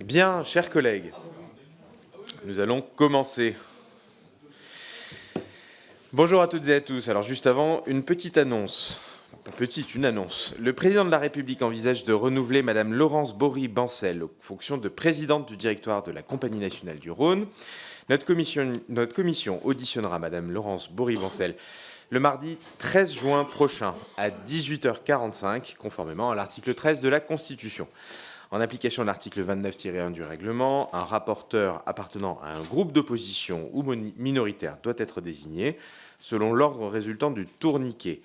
Bien, chers collègues, nous allons commencer. Bonjour à toutes et à tous. Alors juste avant, une petite annonce. Une annonce. Le président de la République envisage de renouveler Madame Laurence Bory-Bancel aux fonctions de présidente du directoire de la Compagnie nationale du Rhône. Notre commission auditionnera Madame Laurence Bory-Bancel le mardi 13 juin prochain à 18h45, conformément à l'article 13 de la Constitution. En application de l'article 29-1 du règlement, un rapporteur appartenant à un groupe d'opposition ou minoritaire doit être désigné selon l'ordre résultant du tourniquet.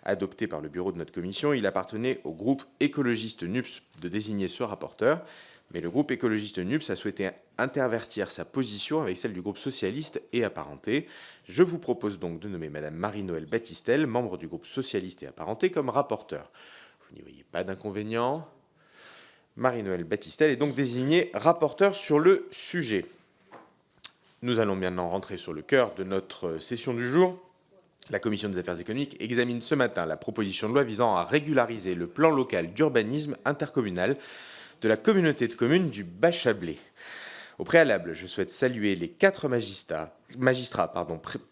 Adopté par le bureau de notre commission, il appartenait au groupe écologiste NUPS de désigner ce rapporteur, mais le groupe écologiste NUPS a souhaité intervertir sa position avec celle du groupe socialiste et apparenté. Je vous propose donc de nommer Madame Marie-Noëlle Battistel, membre du groupe socialiste et apparenté, comme rapporteur. Vous n'y voyez pas d'inconvénient. Marie-Noëlle Battistel est donc désignée rapporteure sur le sujet. Nous allons maintenant rentrer sur le cœur de notre session du jour. La Commission des affaires économiques examine ce matin la proposition de loi visant à régulariser le plan local d'urbanisme intercommunal de la communauté de communes du Bas-Chablais. Au préalable, je souhaite saluer les 4 magistrats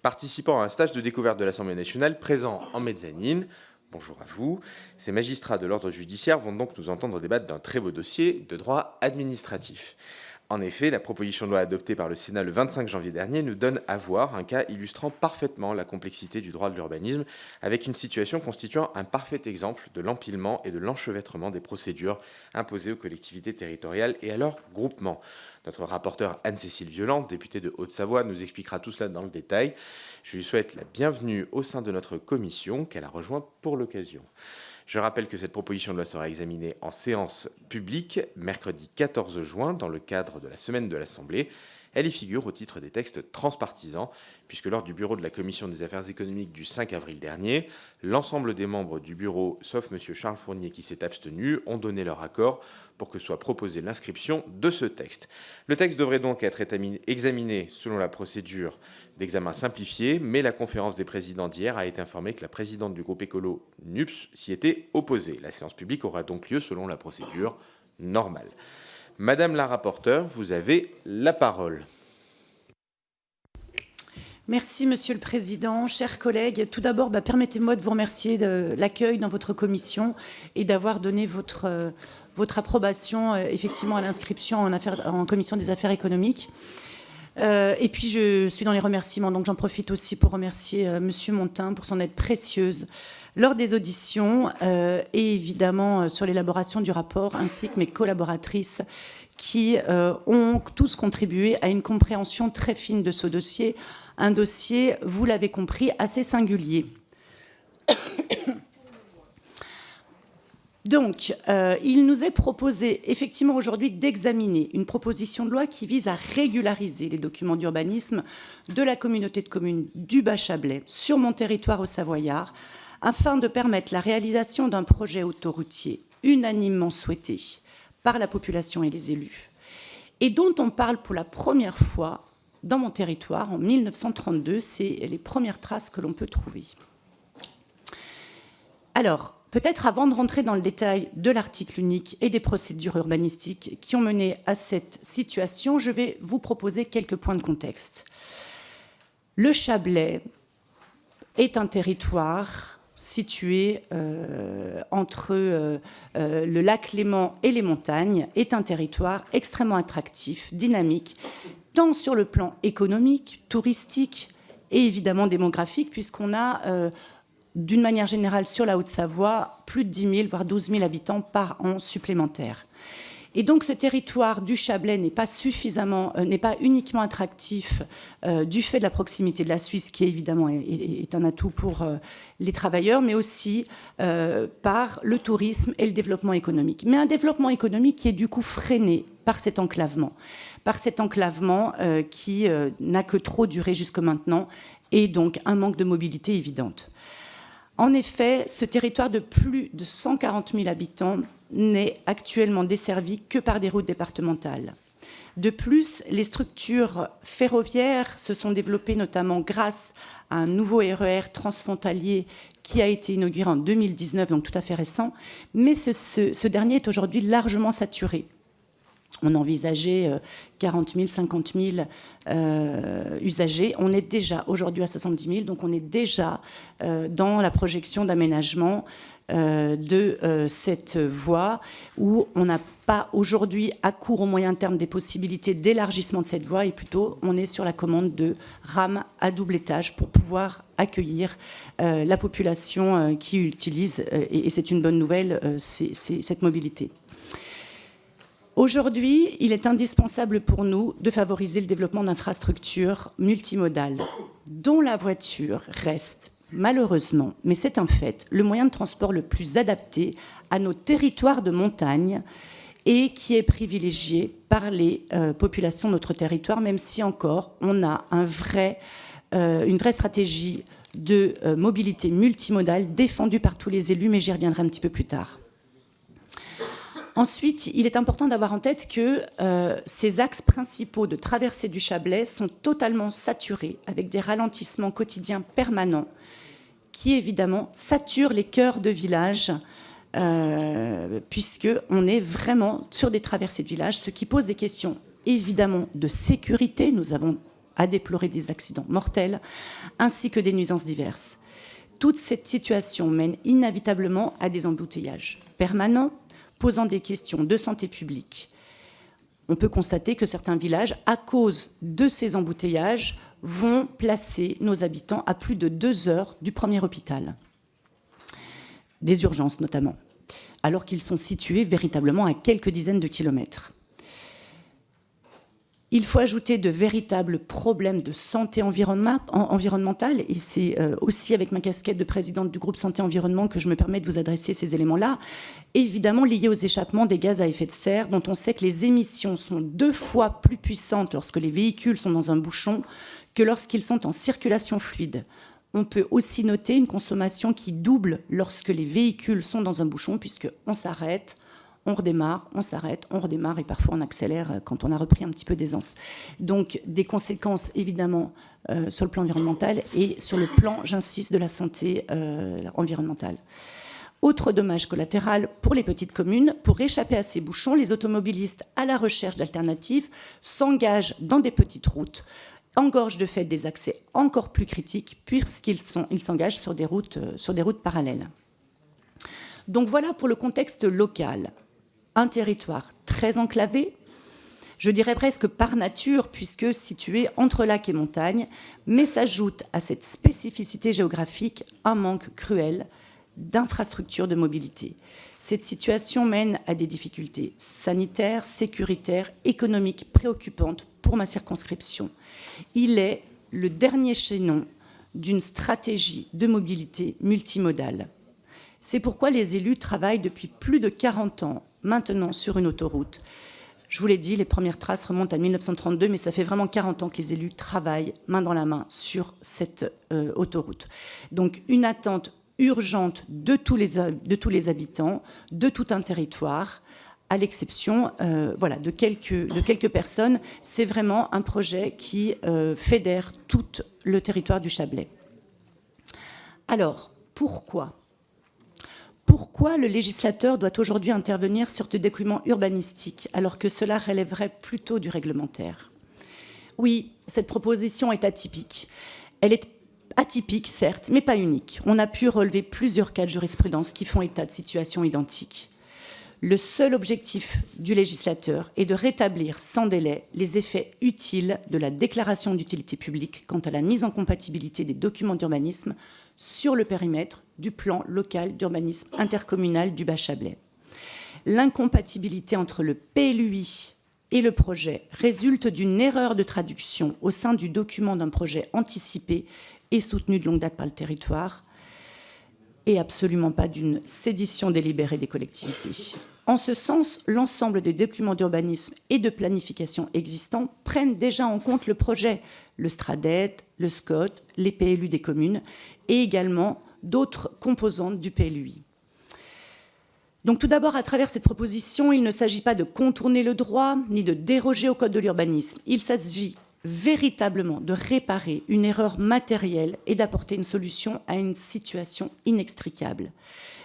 participant à un stage de découverte de l'Assemblée nationale présents en mezzanine. Bonjour à vous. Ces magistrats de l'ordre judiciaire vont donc nous entendre débattre d'un très beau dossier de droit administratif. En effet, la proposition de loi adoptée par le Sénat le 25 janvier dernier nous donne à voir un cas illustrant parfaitement la complexité du droit de l'urbanisme, avec une situation constituant un parfait exemple de l'empilement et de l'enchevêtrement des procédures imposées aux collectivités territoriales et à leurs groupements. Notre rapporteure Anne-Cécile Violent, députée de Haute-Savoie, nous expliquera tout cela dans le détail. Je lui souhaite la bienvenue au sein de notre commission qu'elle a rejointe pour l'occasion. Je rappelle que cette proposition de loi sera examinée en séance publique mercredi 14 juin dans le cadre de la semaine de l'Assemblée. Elle y figure au titre des textes transpartisans, puisque lors du bureau de la Commission des affaires économiques du 5 avril dernier, l'ensemble des membres du bureau, sauf M. Charles Fournier qui s'est abstenu, ont donné leur accord pour que soit proposée l'inscription de ce texte. Le texte devrait donc être examiné selon la procédure d'examen simplifié, mais la conférence des présidents d'hier a été informée que la présidente du groupe écolo NUPS s'y était opposée. La séance publique aura donc lieu selon la procédure normale. Madame la rapporteure, vous avez la parole. Merci, Monsieur le Président. Chers collègues, tout d'abord, permettez-moi de vous remercier de l'accueil dans votre commission et d'avoir donné votre approbation effectivement à l'inscription en commission des affaires économiques. Et puis, je suis dans les remerciements, donc j'en profite aussi pour remercier Monsieur Montin pour son aide précieuse lors des auditions et évidemment sur l'élaboration du rapport, ainsi que mes collaboratrices qui ont tous contribué à une compréhension très fine de ce dossier, un dossier, vous l'avez compris, assez singulier. Donc, il nous est proposé effectivement aujourd'hui d'examiner une proposition de loi qui vise à régulariser les documents d'urbanisme de la communauté de communes du Bas-Chablais sur mon territoire au Savoyard, afin de permettre la réalisation d'un projet autoroutier unanimement souhaité par la population et les élus, et dont on parle pour la première fois dans mon territoire en 1932. C'est les premières traces que l'on peut trouver. Alors, peut-être avant de rentrer dans le détail de l'article unique et des procédures urbanistiques qui ont mené à cette situation, je vais vous proposer quelques points de contexte. Le Chablais est un territoire situé entre le lac Léman et les montagnes, est un territoire extrêmement attractif, dynamique, tant sur le plan économique, touristique et évidemment démographique, puisqu'on a, d'une manière générale, sur la Haute-Savoie, plus de 10 000, voire 12 000 habitants par an supplémentaires. Et donc ce territoire du Chablais n'est pas uniquement attractif du fait de la proximité de la Suisse, qui évidemment est un atout pour les travailleurs, mais aussi par le tourisme et le développement économique. Mais un développement économique qui est du coup freiné par cet enclavement qui n'a que trop duré jusque maintenant, et donc un manque de mobilité évidente. En effet, ce territoire de plus de 140 000 habitants n'est actuellement desservi que par des routes départementales. De plus, les structures ferroviaires se sont développées notamment grâce à un nouveau RER transfrontalier qui a été inauguré en 2019, donc tout à fait récent, mais ce dernier est aujourd'hui largement saturé. On envisageait 40 000, 50 000 usagers. On est déjà aujourd'hui à 70 000, donc on est déjà dans la projection d'aménagement de cette voie, où on n'a pas aujourd'hui à court ou moyen terme des possibilités d'élargissement de cette voie, et plutôt on est sur la commande de rames à double étage pour pouvoir accueillir la population qui utilise, et c'est une bonne nouvelle, cette mobilité. Aujourd'hui, il est indispensable pour nous de favoriser le développement d'infrastructures multimodales, dont la voiture reste, malheureusement, mais c'est un fait, le moyen de transport le plus adapté à nos territoires de montagne et qui est privilégié par les populations de notre territoire, même si encore on a une vraie stratégie de mobilité multimodale défendue par tous les élus, mais j'y reviendrai un petit peu plus tard. Ensuite, il est important d'avoir en tête que ces axes principaux de traversée du Chablais sont totalement saturés, avec des ralentissements quotidiens permanents, qui évidemment saturent les cœurs de village, puisqu'on est vraiment sur des traversées de village, ce qui pose des questions évidemment de sécurité. Nous avons à déplorer des accidents mortels, ainsi que des nuisances diverses. Toute cette situation mène inévitablement à des embouteillages permanents, posant des questions de santé publique. On peut constater que certains villages, à cause de ces embouteillages, vont placer nos habitants à plus de 2 heures du premier hôpital, des urgences notamment, alors qu'ils sont situés véritablement à quelques dizaines de kilomètres. Il faut ajouter de véritables problèmes de santé environnementale, et c'est aussi avec ma casquette de présidente du groupe Santé Environnement que je me permets de vous adresser ces éléments-là, évidemment liés aux échappements des gaz à effet de serre, dont on sait que les émissions sont 2 fois plus puissantes lorsque les véhicules sont dans un bouchon que lorsqu'ils sont en circulation fluide. On peut aussi noter une consommation qui double lorsque les véhicules sont dans un bouchon, puisqu'on s'arrête, on redémarre, on s'arrête, on redémarre, et parfois on accélère quand on a repris un petit peu d'aisance. Donc des conséquences évidemment sur le plan environnemental et sur le plan, j'insiste, de la santé environnementale. Autre dommage collatéral pour les petites communes, pour échapper à ces bouchons, les automobilistes à la recherche d'alternatives s'engagent dans des petites routes, engorgent de fait des accès encore plus critiques, puisqu'ils s'engagent sur des routes parallèles. Donc voilà pour le contexte local. Un territoire très enclavé, je dirais presque par nature, puisque situé entre lac et montagne, mais s'ajoute à cette spécificité géographique un manque cruel d'infrastructures de mobilité. Cette situation mène à des difficultés sanitaires, sécuritaires, économiques préoccupantes pour ma circonscription. Il est le dernier chaînon d'une stratégie de mobilité multimodale. C'est pourquoi les élus travaillent depuis plus de 40 ans maintenant sur une autoroute. Je vous l'ai dit, les premières traces remontent à 1932, mais ça fait vraiment 40 ans que les élus travaillent main dans la main sur cette autoroute. Donc une attente urgente de tous les habitants, de tout un territoire, à l'exception de quelques personnes. C'est vraiment un projet qui fédère tout le territoire du Chablais. Alors, pourquoi le législateur doit aujourd'hui intervenir sur des documents urbanistiques alors que cela relèverait plutôt du réglementaire? Oui, cette proposition est atypique. Elle est atypique, certes, mais pas unique. On a pu relever plusieurs cas de jurisprudence qui font état de situations identiques. Le seul objectif du législateur est de rétablir sans délai les effets utiles de la déclaration d'utilité publique quant à la mise en compatibilité des documents d'urbanisme sur le périmètre du plan local d'urbanisme intercommunal du Bas-Chablais. L'incompatibilité entre le PLUI et le projet résulte d'une erreur de traduction au sein du document d'un projet anticipé et soutenu de longue date par le territoire, et absolument pas d'une sédition délibérée des collectivités. En ce sens, l'ensemble des documents d'urbanisme et de planification existants prennent déjà en compte le projet, le STRADET, le SCOT, les PLU des communes et également d'autres composantes du PLUI. Donc tout d'abord, à travers cette proposition, il ne s'agit pas de contourner le droit ni de déroger au code de l'urbanisme. Il s'agit véritablement de réparer une erreur matérielle et d'apporter une solution à une situation inextricable.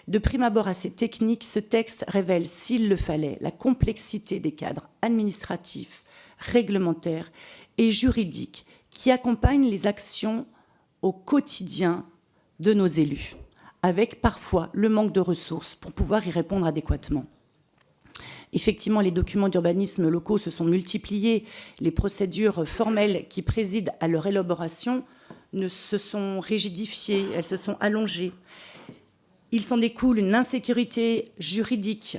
De prime abord assez technique, ce texte révèle, s'il le fallait, la complexité des cadres administratifs, réglementaires et juridiques qui accompagnent les actions au quotidien de nos élus, avec parfois le manque de ressources pour pouvoir y répondre adéquatement. Effectivement, les documents d'urbanisme locaux se sont multipliés, les procédures formelles qui président à leur élaboration se sont rigidifiées, elles se sont allongées. Il s'en découle une insécurité juridique.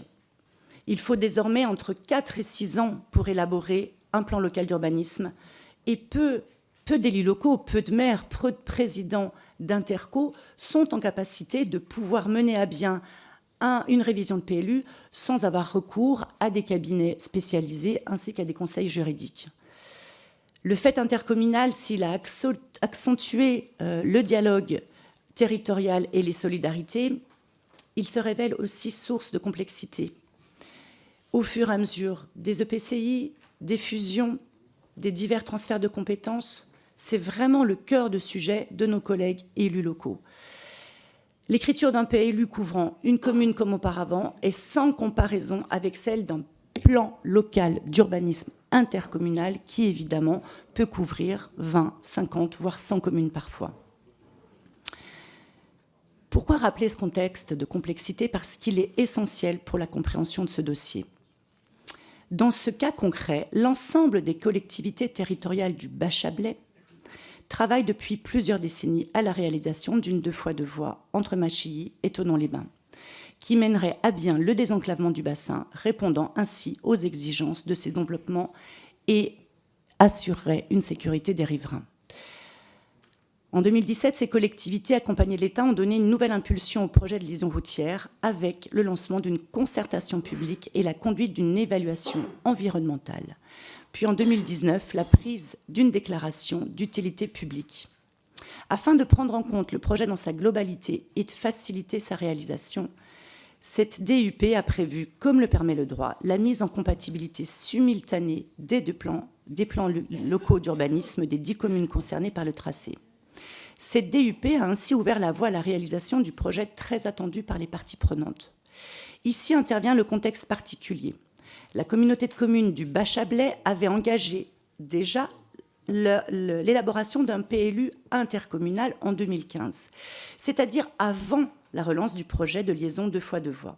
Il faut désormais entre 4 et 6 ans pour élaborer un plan local d'urbanisme, et peu d'élus locaux, peu de maires, peu de présidents d'interco sont en capacité de pouvoir mener à bien une révision de PLU sans avoir recours à des cabinets spécialisés ainsi qu'à des conseils juridiques. Le fait intercommunal, s'il a accentué le dialogue territorial et les solidarités, il se révèle aussi source de complexité. Au fur et à mesure des EPCI, des fusions, des divers transferts de compétences, c'est vraiment le cœur de sujet de nos collègues élus locaux. L'écriture d'un PLU couvrant une commune comme auparavant est sans comparaison avec celle d'un plan local d'urbanisme intercommunal qui, évidemment, peut couvrir 20, 50, voire 100 communes parfois. Pourquoi rappeler ce contexte de complexité? Parce qu'il est essentiel pour la compréhension de ce dossier. Dans ce cas concret, l'ensemble des collectivités territoriales du Bas-Chablais travaillent depuis plusieurs décennies à la réalisation d'une 2 fois 2 voies entre Machilly et Thonon-les-Bains, qui mènerait à bien le désenclavement du bassin, répondant ainsi aux exigences de ces développements et assurerait une sécurité des riverains. En 2017, ces collectivités accompagnées de l'État ont donné une nouvelle impulsion au projet de liaison routière avec le lancement d'une concertation publique et la conduite d'une évaluation environnementale. Puis en 2019, la prise d'une déclaration d'utilité publique. Afin de prendre en compte le projet dans sa globalité et de faciliter sa réalisation, cette DUP a prévu, comme le permet le droit, la mise en compatibilité simultanée des plans locaux d'urbanisme des 10 communes concernées par le tracé. Cette DUP a ainsi ouvert la voie à la réalisation du projet très attendu par les parties prenantes. Ici intervient le contexte particulier. La communauté de communes du Bas-Chablais avait engagé déjà l'élaboration d'un PLU intercommunal en 2015, c'est-à-dire avant la relance du projet de liaison 2 fois 2 voies.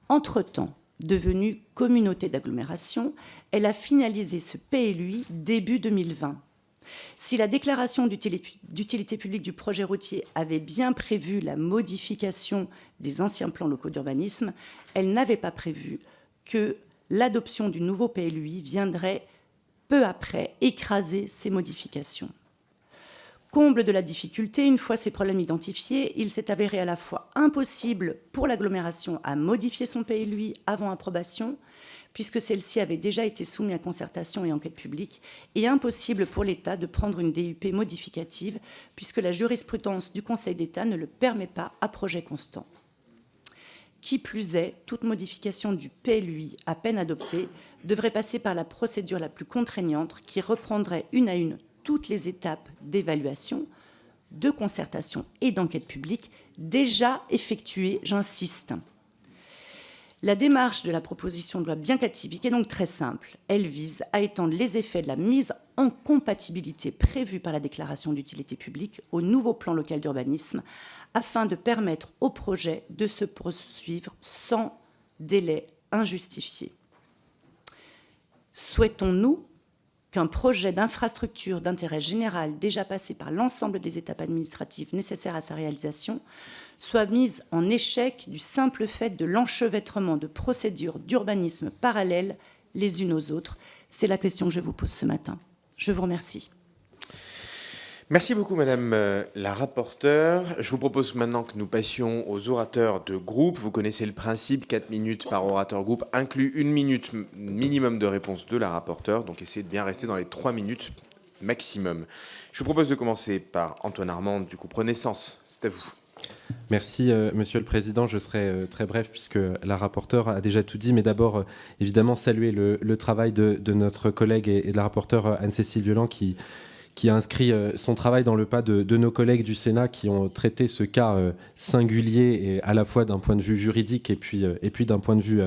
Entre-temps, devenue communauté d'agglomération, elle a finalisé ce PLUI début 2020. Si la déclaration d'utilité publique du projet routier avait bien prévu la modification des anciens plans locaux d'urbanisme, elle n'avait pas prévu que l'adoption du nouveau PLUI viendrait peu après écraser ces modifications. Comble de la difficulté, une fois ces problèmes identifiés, il s'est avéré à la fois impossible pour l'agglomération à modifier son PLUI avant approbation, puisque celle-ci avait déjà été soumise à concertation et enquête publique, et impossible pour l'État de prendre une DUP modificative, puisque la jurisprudence du Conseil d'État ne le permet pas à projet constant. Qui plus est, toute modification du PLUI à peine adoptée devrait passer par la procédure la plus contraignante qui reprendrait une à une toutes les étapes d'évaluation, de concertation et d'enquête publique déjà effectuées, j'insiste. La démarche de la proposition de loi, bien qu'atypique, est donc très simple. Elle vise à étendre les effets de la mise en compatibilité prévue par la déclaration d'utilité publique au nouveau plan local d'urbanisme afin de permettre au projet de se poursuivre sans délai injustifié. Souhaitons-nous qu'un projet d'infrastructure d'intérêt général déjà passé par l'ensemble des étapes administratives nécessaires à sa réalisation soit mis en échec du simple fait de l'enchevêtrement de procédures d'urbanisme parallèles les unes aux autres? C'est la question que je vous pose ce matin. Je vous remercie. Merci beaucoup, Madame la rapporteure. Je vous propose maintenant que nous passions aux orateurs de groupe. Vous connaissez le principe, 4 minutes par orateur groupe, inclut 1 minute minimum de réponse de la rapporteure. Donc, essayez de bien rester dans les 3 minutes maximum. Je vous propose de commencer par Antoine Armand, du groupe Renaissance. C'est à vous. Merci, Monsieur le Président. Je serai très bref puisque la rapporteure a déjà tout dit. Mais d'abord, évidemment, saluer le travail de notre collègue et de la rapporteure Anne-Cécile Violent qui qui a inscrit son travail dans le pas de nos collègues du Sénat qui ont traité ce cas singulier, et à la fois d'un point de vue juridique et puis d'un point de vue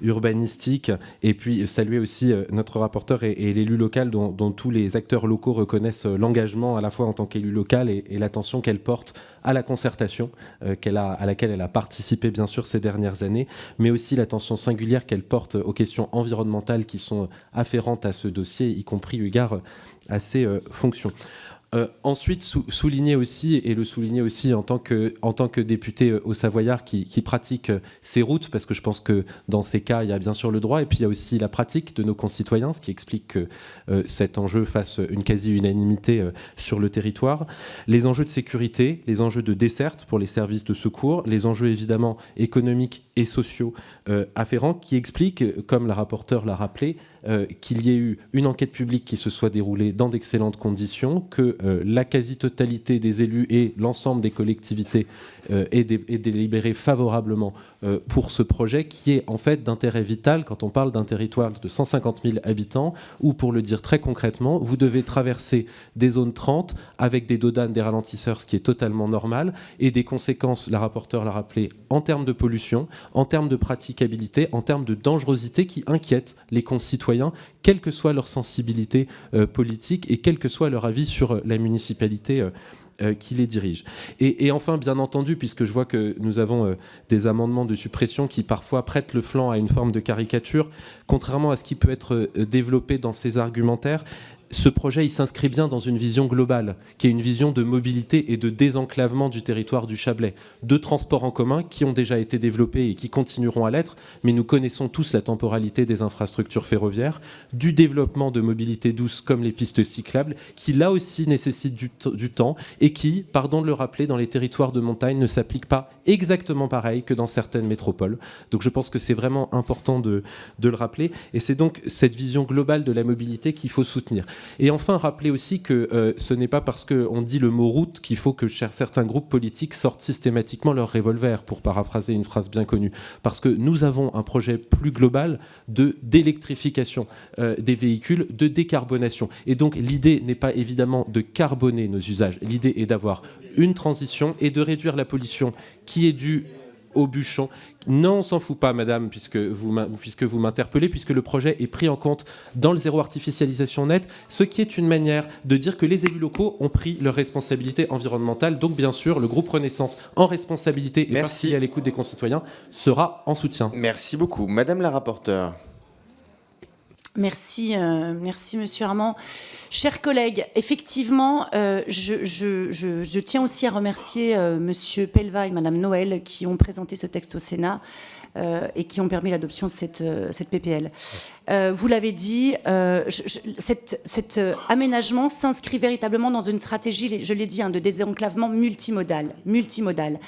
urbanistique. Et puis saluer aussi notre rapporteur et l'élu local dont tous les acteurs locaux reconnaissent l'engagement à la fois en tant qu'élu local et l'attention qu'elle porte à la concertation à laquelle elle a participé bien sûr ces dernières années, mais aussi l'attention singulière qu'elle porte aux questions environnementales qui sont afférentes à ce dossier, y compris eu égard à ses fonctions. Ensuite, souligner aussi en tant que député au Savoyard qui pratique ces routes, parce que je pense que dans ces cas, il y a bien sûr le droit, et puis il y a aussi la pratique de nos concitoyens, ce qui explique que cet enjeu fasse une quasi-unanimité sur le territoire. Les enjeux de sécurité, les enjeux de desserte pour les services de secours, les enjeux évidemment économiques et sociaux afférents, qui expliquent, comme la rapporteure l'a rappelé, qu'il y ait eu une enquête publique qui se soit déroulée dans d'excellentes conditions, que la quasi-totalité des élus et l'ensemble des collectivités aient délibéré favorablement pour ce projet qui est en fait d'intérêt vital quand on parle d'un territoire de 150 000 habitants où, pour le dire très concrètement, vous devez traverser des zones 30 avec des dodanes, des ralentisseurs, ce qui est totalement normal, et des conséquences, la rapporteure l'a rappelé, en termes de pollution, en termes de praticabilité, en termes de dangerosité qui inquiètent les concitoyens, quelle que soit leur sensibilité politique et quel que soit leur avis sur la municipalité qui les dirige. Et enfin, bien entendu, puisque je vois que nous avons des amendements de suppression qui parfois prêtent le flanc à une forme de caricature, contrairement à ce qui peut être développé dans ces argumentaires, ce projet, il s'inscrit bien dans une vision globale, qui est une vision de mobilité et de désenclavement du territoire du Chablais. Deux transports en commun qui ont déjà été développés et qui continueront à l'être, mais nous connaissons tous la temporalité des infrastructures ferroviaires, du développement de mobilité douce comme les pistes cyclables, qui là aussi nécessitent du temps et qui, pardon de le rappeler, dans les territoires de montagne ne s'appliquent pas exactement pareil que dans certaines métropoles. Donc je pense que c'est vraiment important de le rappeler, et c'est donc cette vision globale de la mobilité qu'il faut soutenir. Et enfin, rappeler aussi que ce n'est pas parce qu'on dit le mot route qu'il faut que certains groupes politiques sortent systématiquement leur revolver, pour paraphraser une phrase bien connue. Parce que nous avons un projet plus global d'électrification des véhicules, de décarbonation. Et donc l'idée n'est pas évidemment de carboner nos usages. L'idée est d'avoir une transition et de réduire la pollution qui est due au bûchon. Non, on s'en fout pas, madame, puisque vous m'interpellez, puisque le projet est pris en compte dans le zéro artificialisation net, ce qui est une manière de dire que les élus locaux ont pris leurs responsabilités environnementales. Donc, bien sûr, le groupe Renaissance, en responsabilité et parce qu'il est à l'écoute des concitoyens, sera en soutien. Merci beaucoup. Madame la rapporteure. Merci, Monsieur Armand. Chers collègues, effectivement, je tiens aussi à remercier Monsieur Pelva et Madame Noël qui ont présenté ce texte au Sénat et qui ont permis l'adoption de cette PPL. Vous l'avez dit, cet aménagement s'inscrit véritablement dans une stratégie, je l'ai dit, de désenclavement multimodal.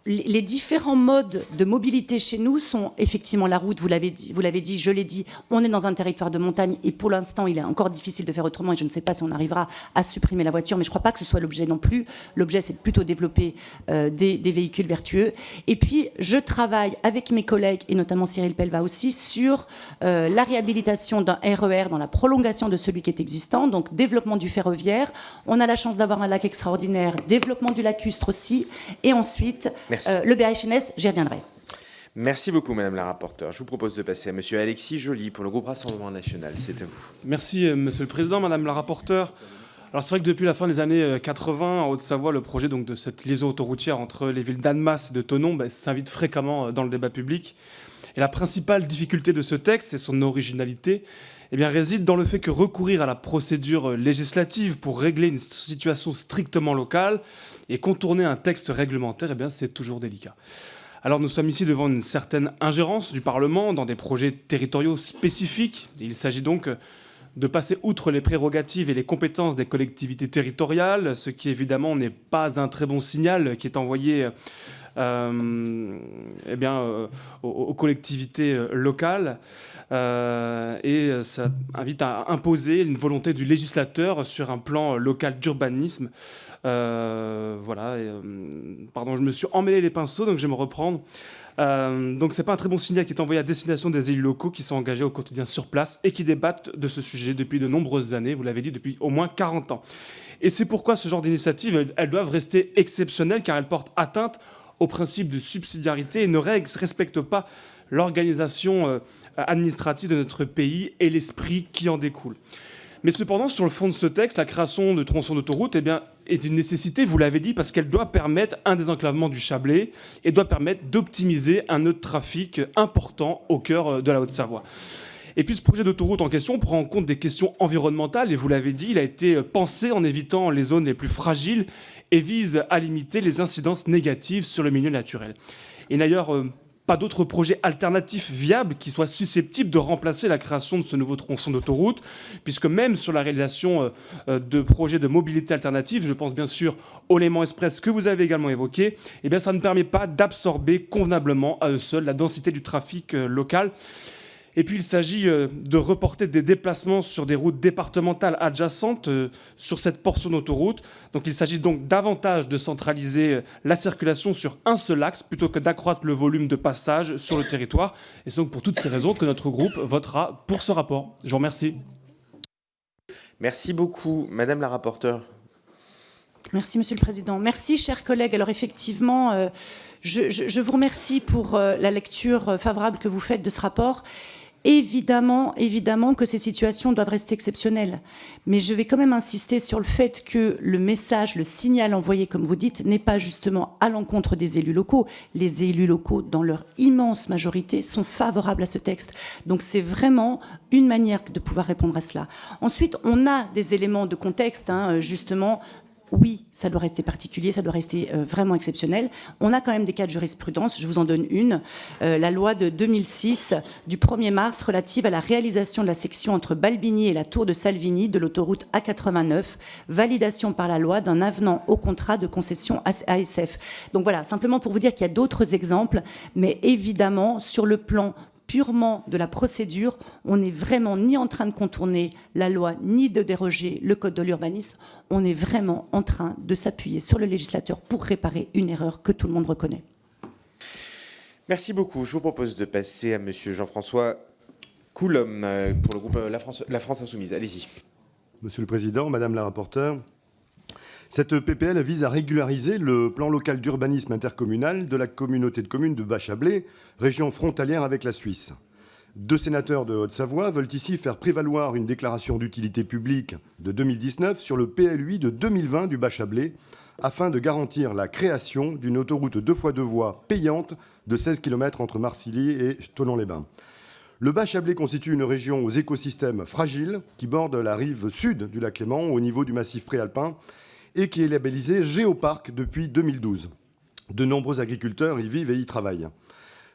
Les différents modes de mobilité chez nous sont effectivement la route, vous l'avez dit, je l'ai dit, on est dans un territoire de montagne et pour l'instant il est encore difficile de faire autrement et je ne sais pas si on arrivera à supprimer la voiture, mais je ne crois pas que ce soit l'objet non plus. L'objet c'est de plutôt développer des véhicules vertueux. Et puis je travaille avec mes collègues et notamment Cyril Pelva aussi sur la réhabilitation d'un RER dans la prolongation de celui qui est existant, donc développement du ferroviaire. On a la chance d'avoir un lac extraordinaire, développement du lacustre aussi, et ensuite le BHNS, j'y reviendrai. Merci beaucoup, Madame la rapporteure. Je vous propose de passer à Monsieur Alexis Joly pour le groupe Rassemblement National. C'est à vous. Merci, Monsieur le Président, Madame la rapporteure. Alors c'est vrai que depuis la fin des années 80, en Haute-Savoie, le projet donc, de cette liaison autoroutière entre les villes d'Annemasse et de Thonon s'invite fréquemment dans le débat public. Et la principale difficulté de ce texte et son originalité réside dans le fait que recourir à la procédure législative pour régler une situation strictement locale et contourner un texte réglementaire, c'est toujours délicat. Alors nous sommes ici devant une certaine ingérence du Parlement dans des projets territoriaux spécifiques. Il s'agit donc de passer outre les prérogatives et les compétences des collectivités territoriales, ce qui évidemment n'est pas un très bon signal qui est envoyé aux collectivités locales. Et ça invite à imposer une volonté du législateur sur un plan local d'urbanisme. Pardon, je me suis emmêlé les pinceaux, donc je vais me reprendre. Donc c'est pas un très bon signal qui est envoyé à destination des élus locaux qui sont engagés au quotidien sur place et qui débattent de ce sujet depuis de nombreuses années, vous l'avez dit, depuis au moins 40 ans. Et c'est pourquoi ce genre d'initiatives, elles doivent rester exceptionnelles, car elles portent atteinte au principe de subsidiarité et ne respectent pas l'organisation administrative de notre pays et l'esprit qui en découle. Mais cependant, sur le fond de ce texte, la création de tronçons d'autoroute est une nécessité, vous l'avez dit, parce qu'elle doit permettre un désenclavement du Chablais et doit permettre d'optimiser un nœud de trafic important au cœur de la Haute-Savoie. Et puis ce projet d'autoroute en question prend en compte des questions environnementales, et vous l'avez dit, il a été pensé en évitant les zones les plus fragiles et vise à limiter les incidences négatives sur le milieu naturel. Et d'ailleurs, pas d'autres projets alternatifs viables qui soient susceptibles de remplacer la création de ce nouveau tronçon d'autoroute, puisque même sur la réalisation de projets de mobilité alternative, je pense bien sûr au Léman Express que vous avez également évoqué, eh bien ça ne permet pas d'absorber convenablement à eux seuls la densité du trafic local. Et puis il s'agit de reporter des déplacements sur des routes départementales adjacentes sur cette portion d'autoroute. Donc il s'agit donc davantage de centraliser la circulation sur un seul axe plutôt que d'accroître le volume de passage sur le territoire. Et c'est donc pour toutes ces raisons que notre groupe votera pour ce rapport. Je vous remercie. Merci beaucoup. Madame la rapporteure. Merci, Monsieur le Président. Merci, chers collègues. Alors effectivement, je vous remercie pour la lecture favorable que vous faites de ce rapport. Évidemment que ces situations doivent rester exceptionnelles. Mais je vais quand même insister sur le fait que le message, le signal envoyé, comme vous dites, n'est pas justement à l'encontre des élus locaux. Les élus locaux, dans leur immense majorité, sont favorables à ce texte. Donc c'est vraiment une manière de pouvoir répondre à cela. Ensuite, on a des éléments de contexte, justement. Oui, ça doit rester particulier, ça doit rester vraiment exceptionnel. On a quand même des cas de jurisprudence, je vous en donne une. La loi de 2006 du 1er mars relative à la réalisation de la section entre Balbigny et la Tour de Salvigny de l'autoroute A89, validation par la loi d'un avenant au contrat de concession ASF. Donc voilà, simplement pour vous dire qu'il y a d'autres exemples, mais évidemment, sur le plan purement de la procédure, on n'est vraiment ni en train de contourner la loi, ni de déroger le code de l'urbanisme. On est vraiment en train de s'appuyer sur le législateur pour réparer une erreur que tout le monde reconnaît. Merci beaucoup. Je vous propose de passer à Monsieur Jean-François Coulombe pour le groupe La France Insoumise. Allez-y. Monsieur le Président, Madame la rapporteure, cette PPL vise à régulariser le plan local d'urbanisme intercommunal de la communauté de communes de Bas-Chablais, région frontalière avec la Suisse. 2 sénateurs de Haute-Savoie veulent ici faire prévaloir une déclaration d'utilité publique de 2019 sur le PLUI de 2020 du Bas-Chablais, afin de garantir la création d'une autoroute 2x2 voies payante de 16 km entre Marcilly et Thonon-les-Bains. Le Bas-Chablais constitue une région aux écosystèmes fragiles qui borde la rive sud du lac Léman au niveau du massif préalpin et qui est labellisé Géoparc depuis 2012. De nombreux agriculteurs y vivent et y travaillent.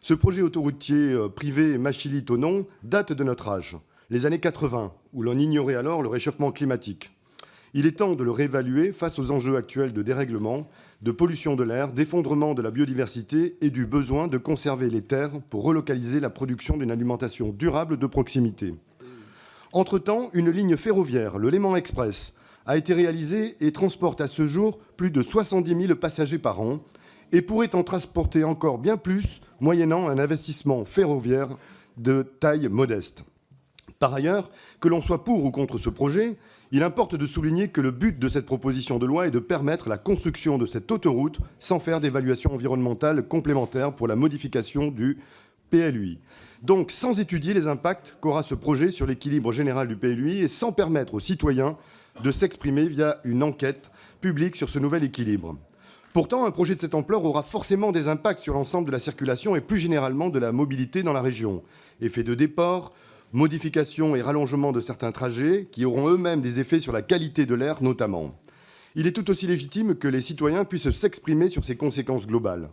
Ce projet autoroutier privé Machilly-Thonon date de notre âge, les années 80, où l'on ignorait alors le réchauffement climatique. Il est temps de le réévaluer face aux enjeux actuels de dérèglement, de pollution de l'air, d'effondrement de la biodiversité et du besoin de conserver les terres pour relocaliser la production d'une alimentation durable de proximité. Entre-temps, une ligne ferroviaire, le Léman Express, a été réalisée et transporte à ce jour plus de 70 000 passagers par an et pourrait en transporter encore bien plus, moyennant un investissement ferroviaire de taille modeste. Par ailleurs, que l'on soit pour ou contre ce projet, il importe de souligner que le but de cette proposition de loi est de permettre la construction de cette autoroute sans faire d'évaluation environnementale complémentaire pour la modification du PLUI. Donc sans étudier les impacts qu'aura ce projet sur l'équilibre général du PLUI et sans permettre aux citoyens de s'exprimer via une enquête publique sur ce nouvel équilibre. Pourtant, un projet de cette ampleur aura forcément des impacts sur l'ensemble de la circulation et plus généralement de la mobilité dans la région. Effet de déport, modification et rallongement de certains trajets qui auront eux-mêmes des effets sur la qualité de l'air notamment. Il est tout aussi légitime que les citoyens puissent s'exprimer sur ces conséquences globales.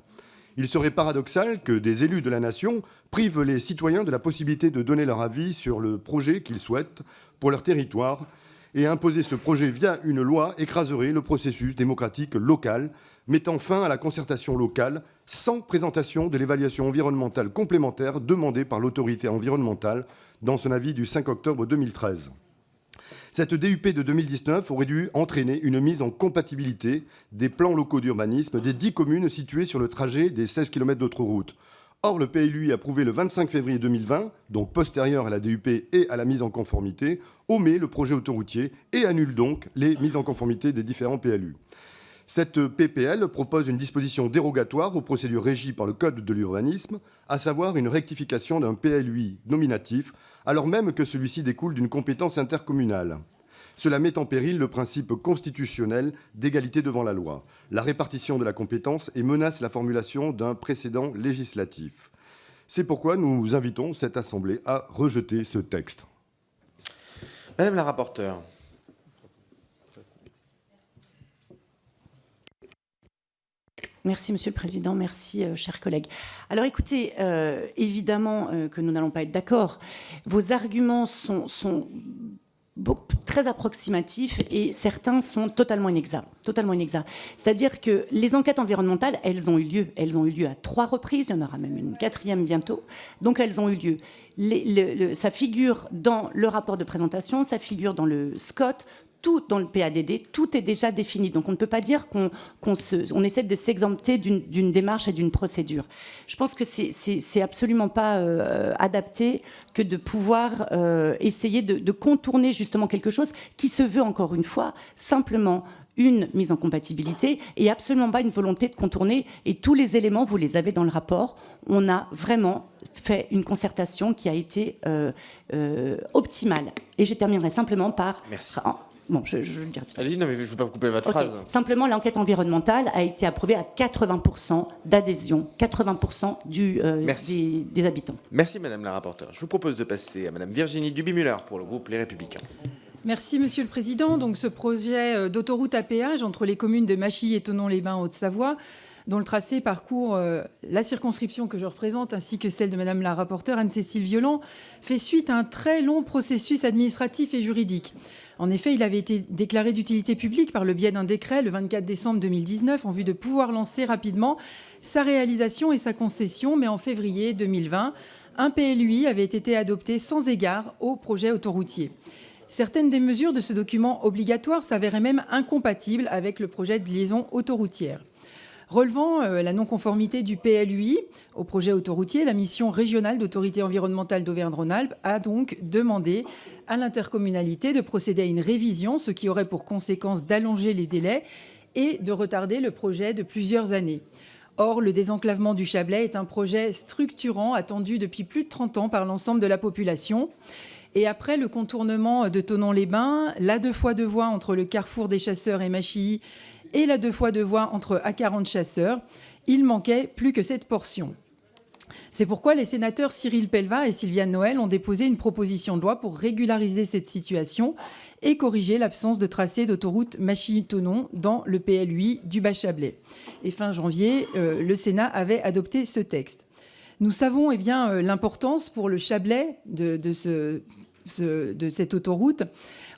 Il serait paradoxal que des élus de la nation privent les citoyens de la possibilité de donner leur avis sur le projet qu'ils souhaitent pour leur territoire, et imposer ce projet via une loi écraserait le processus démocratique local, mettant fin à la concertation locale sans présentation de l'évaluation environnementale complémentaire demandée par l'autorité environnementale dans son avis du 5 octobre 2013. Cette DUP de 2019 aurait dû entraîner une mise en compatibilité des plans locaux d'urbanisme des 10 communes situées sur le trajet des 16 km d'autoroute. Or, le PLUI approuvé le 25 février 2020, donc postérieur à la DUP et à la mise en conformité, omet le projet autoroutier et annule donc les mises en conformité des différents PLU. Cette PPL propose une disposition dérogatoire aux procédures régies par le Code de l'urbanisme, à savoir une rectification d'un PLUI nominatif, alors même que celui-ci découle d'une compétence intercommunale. Cela met en péril le principe constitutionnel d'égalité devant la loi, la répartition de la compétence et menace la formulation d'un précédent législatif. C'est pourquoi nous invitons cette Assemblée à rejeter ce texte. Madame la rapporteure. Merci, Monsieur le Président. Merci, chers collègues. Alors, écoutez, évidemment que nous n'allons pas être d'accord. Vos arguments sont très approximatifs et certains sont totalement inexacts. C'est-à-dire que les enquêtes environnementales, elles ont eu lieu. Elles ont eu lieu à 3 reprises. Il y en aura même une 4e bientôt. Donc, elles ont eu lieu. Ça figure dans le rapport de présentation, ça figure dans le SCOT, tout dans le PADD, tout est déjà défini. Donc on ne peut pas dire qu'on essaie de s'exempter d'une démarche et d'une procédure. Je pense que c'est absolument pas adapté que de pouvoir essayer de contourner justement quelque chose qui se veut encore une fois simplement une mise en compatibilité et absolument pas une volonté de contourner. Et tous les éléments, vous les avez dans le rapport. On a vraiment fait une concertation qui a été optimale. Et je terminerai simplement par... Merci. Bon, je le dirai tout à l'heure. Allez-y, non, mais je ne veux pas vous couper votre phrase. Simplement, l'enquête environnementale a été approuvée à 80% d'adhésion, 80% des habitants. Merci, Madame la rapporteure. Je vous propose de passer à Madame Virginie Duby-Muller pour le groupe Les Républicains. Merci, Monsieur le Président. Donc, ce projet d'autoroute à péage entre les communes de Machy et Thonon-les-Bains, Haute-Savoie, dont le tracé parcourt la circonscription que je représente, ainsi que celle de Madame la rapporteure Anne-Cécile Violent, fait suite à un très long processus administratif et juridique. En effet, il avait été déclaré d'utilité publique par le biais d'un décret le 24 décembre 2019 en vue de pouvoir lancer rapidement sa réalisation et sa concession, mais en février 2020, un PLUI avait été adopté sans égard au projet autoroutier. Certaines des mesures de ce document obligatoire s'avéraient même incompatibles avec le projet de liaison autoroutière. Relevant la non-conformité du PLUI au projet autoroutier, la mission régionale d'autorité environnementale d'Auvergne-Rhône-Alpes a donc demandé à l'intercommunalité de procéder à une révision, ce qui aurait pour conséquence d'allonger les délais et de retarder le projet de plusieurs années. Or, le désenclavement du Chablais est un projet structurant attendu depuis plus de 30 ans par l'ensemble de la population. Et après le contournement de Thonon-les-Bains, la 2 fois 2 voies entre le carrefour des Chasseurs et Machy et la 2 fois 2 voies entre A40 Chasseurs, il manquait plus que cette portion. C'est pourquoi les sénateurs Cyril Pellevat et Sylviane Noël ont déposé une proposition de loi pour régulariser cette situation et corriger l'absence de tracé d'autoroute Machy-Thonon dans le PLUI du Bas-Chablais. Et fin janvier, le Sénat avait adopté ce texte. Nous savons l'importance pour le Chablais de cette autoroute,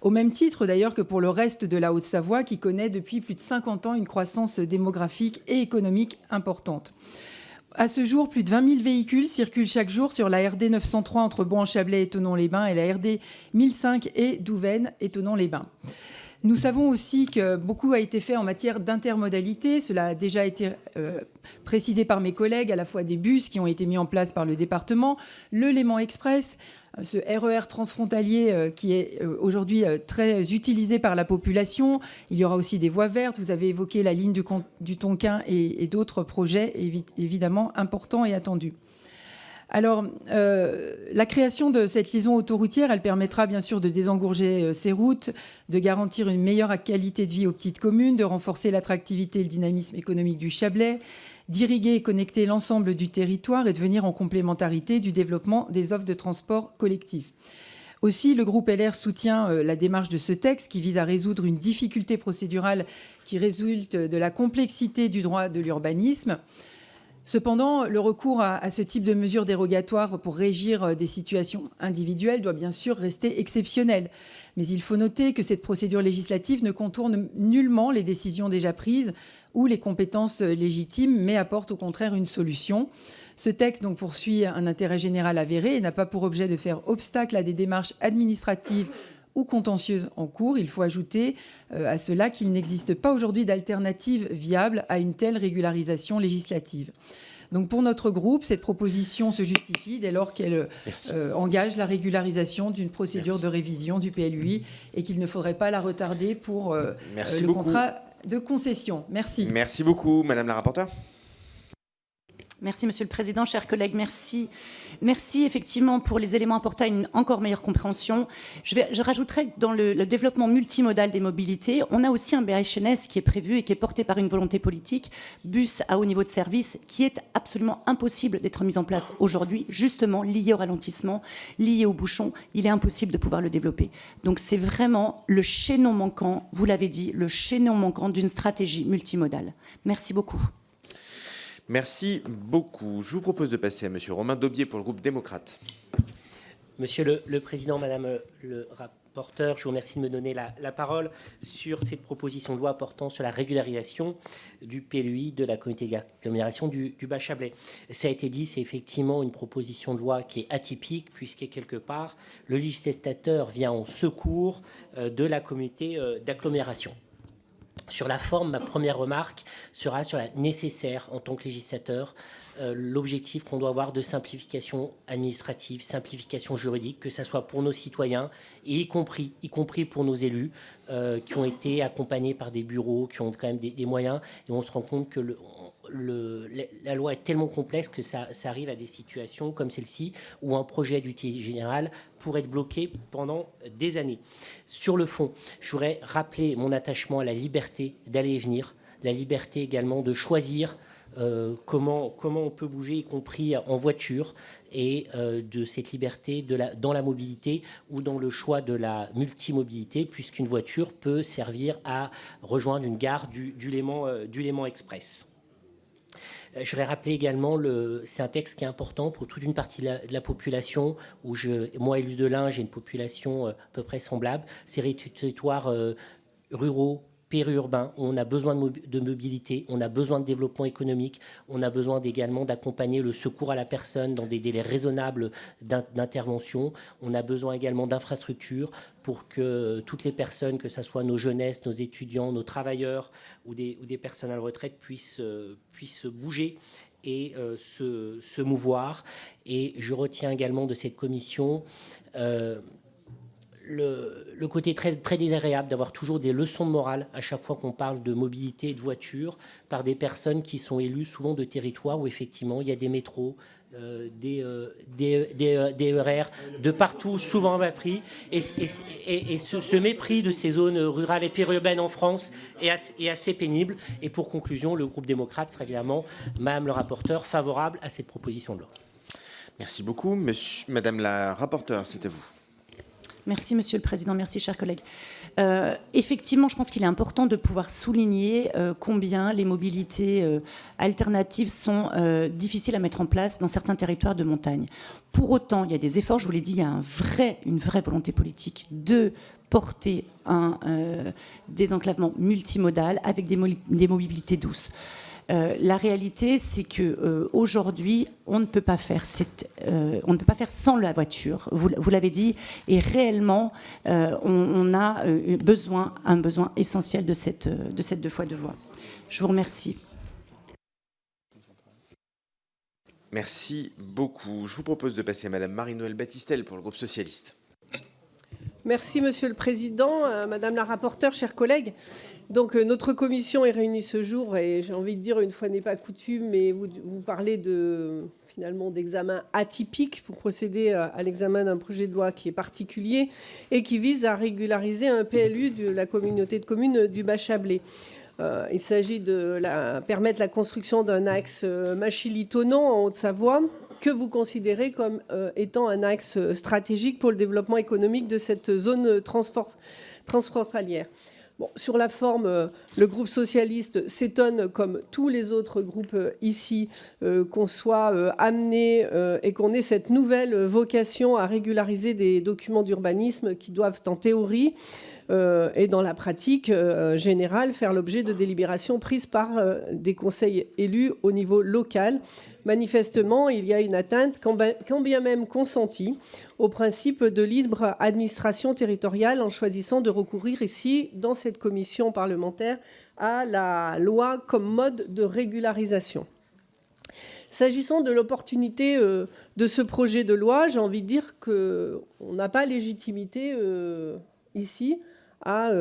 au même titre d'ailleurs que pour le reste de la Haute-Savoie qui connaît depuis plus de 50 ans une croissance démographique et économique importante. À ce jour, plus de 20 000 véhicules circulent chaque jour sur la RD 903 entre Bourg-en-Chablais et Thonon-les-Bains et la RD 1005 et Douvaine et Thonon-les-Bains. Nous savons aussi que beaucoup a été fait en matière d'intermodalité. Cela a déjà été précisé par mes collègues, à la fois des bus qui ont été mis en place par le département, le Léman Express, ce RER transfrontalier qui est aujourd'hui très utilisé par la population. Il y aura aussi des voies vertes. Vous avez évoqué la ligne du Tonkin et d'autres projets évidemment importants et attendus. Alors, la création de cette liaison autoroutière, elle permettra bien sûr de désengorger ces routes, de garantir une meilleure qualité de vie aux petites communes, de renforcer l'attractivité et le dynamisme économique du Chablais, d'irriguer et connecter l'ensemble du territoire et de venir en complémentarité du développement des offres de transport collectif. Aussi, le groupe LR soutient la démarche de ce texte qui vise à résoudre une difficulté procédurale qui résulte de la complexité du droit de l'urbanisme. Cependant, le recours à ce type de mesures dérogatoires pour régir des situations individuelles doit bien sûr rester exceptionnel. Mais il faut noter que cette procédure législative ne contourne nullement les décisions déjà prises ou les compétences légitimes, mais apporte au contraire une solution. Ce texte donc poursuit un intérêt général avéré et n'a pas pour objet de faire obstacle à des démarches administratives ou contentieuses en cours. Il faut ajouter à cela qu'il n'existe pas aujourd'hui d'alternative viable à une telle régularisation législative. Donc pour notre groupe, cette proposition se justifie dès lors qu'elle engage la régularisation d'une procédure de révision du PLUI et qu'il ne faudrait pas la retarder pour le contrat de concession. Merci. Merci beaucoup, Madame la rapporteure. Merci, Monsieur le Président, chers collègues, merci. Merci effectivement pour les éléments apportés à une encore meilleure compréhension. Je rajouterai que dans le développement multimodal des mobilités, on a aussi un BHNS qui est prévu et qui est porté par une volonté politique, bus à haut niveau de service, qui est absolument impossible d'être mis en place aujourd'hui, justement lié au ralentissement, lié aux bouchons. Il est impossible de pouvoir le développer. Donc c'est vraiment le chaînon manquant, vous l'avez dit, le chaînon manquant d'une stratégie multimodale. Merci beaucoup. Merci beaucoup. Je vous propose de passer à Monsieur Romain Daubier pour le groupe démocrate. Monsieur le Président, Madame le rapporteur, je vous remercie de me donner la parole sur cette proposition de loi portant sur la régularisation du PLUI de la communauté d'agglomération du Bas-Chablais. Ça a été dit, c'est effectivement une proposition de loi qui est atypique puisque quelque part, le législateur vient en secours de la communauté d'agglomération. Sur la forme, ma première remarque sera sur la nécessaire, en tant que législateur, l'objectif qu'on doit avoir de simplification administrative, simplification juridique, que ce soit pour nos citoyens, et y compris pour nos élus, qui ont été accompagnés par des bureaux, qui ont quand même des moyens, et on se rend compte que la loi est tellement complexe que ça arrive à des situations comme celle-ci, où un projet d'utilité générale pourrait être bloqué pendant des années. Sur le fond, je voudrais rappeler mon attachement à la liberté d'aller et venir, la liberté également de choisir comment on peut bouger, y compris en voiture, et de cette liberté dans la mobilité ou dans le choix de la multimobilité, puisqu'une voiture peut servir à rejoindre une gare du Léman Express. Je voudrais rappeler également, c'est un texte qui est important pour toute une partie de la population, où moi, élu de l'Ain, j'ai une population à peu près semblable. C'est les territoires ruraux, périurbains, où on a besoin de mobilité, on a besoin de développement économique, on a besoin également d'accompagner le secours à la personne dans des délais raisonnables d'intervention. On a besoin également d'infrastructures pour que toutes les personnes, que ce soit nos jeunesses, nos étudiants, nos travailleurs ou des personnes à la retraite puissent bouger et se mouvoir. Et je retiens également de cette commission le côté très, très désagréable d'avoir toujours des leçons de morale à chaque fois qu'on parle de mobilité et de voiture par des personnes qui sont élues souvent de territoires où effectivement il y a des métros, des RER de partout, souvent à bas prix. Et ce mépris de ces zones rurales et périurbaines en France est assez pénible. Et pour conclusion, le groupe démocrate sera évidemment, Madame le rapporteur, favorable à cette proposition de loi. Merci beaucoup. Madame la rapporteure, c'est à vous. Merci, Monsieur le Président. Merci, chers collègues. Effectivement, je pense qu'il est important de pouvoir souligner combien les mobilités alternatives sont difficiles à mettre en place dans certains territoires de montagne. Pour autant, il y a des efforts, je vous l'ai dit, il y a une vraie volonté politique de porter un désenclavement multimodal avec des mobilités douces. La réalité, c'est que aujourd'hui, on ne peut pas faire sans la voiture. Vous l'avez dit, et réellement, on a un besoin essentiel de cette 2 fois 2 voies. Je vous remercie. Merci beaucoup. Je vous propose de passer à Madame Marie-Noëlle Battistel pour le groupe socialiste. Merci, Monsieur le Président, Madame la rapporteure, chers collègues. Donc, notre commission est réunie ce jour et j'ai envie de dire, une fois n'est pas coutume, mais vous parlez finalement d'examen atypique pour procéder à l'examen d'un projet de loi qui est particulier et qui vise à régulariser un PLU de la communauté de communes du Bas-Chablais. Il s'agit de permettre la construction d'un axe Machilly-Thonon en Haute-Savoie, que vous considérez comme étant un axe stratégique pour le développement économique de cette zone transfrontalière. Bon, sur la forme, le groupe socialiste s'étonne, comme tous les autres groupes ici, qu'on soit amené et qu'on ait cette nouvelle vocation à régulariser des documents d'urbanisme qui doivent, en théorie et dans la pratique générale, faire l'objet de délibérations prises par des conseils élus au niveau local. Manifestement, il y a une atteinte, quand bien même consentie, au principe de libre administration territoriale en choisissant de recourir ici, dans cette commission parlementaire, à la loi comme mode de régularisation. S'agissant de l'opportunité de ce projet de loi, j'ai envie de dire qu'on n'a pas légitimité ici à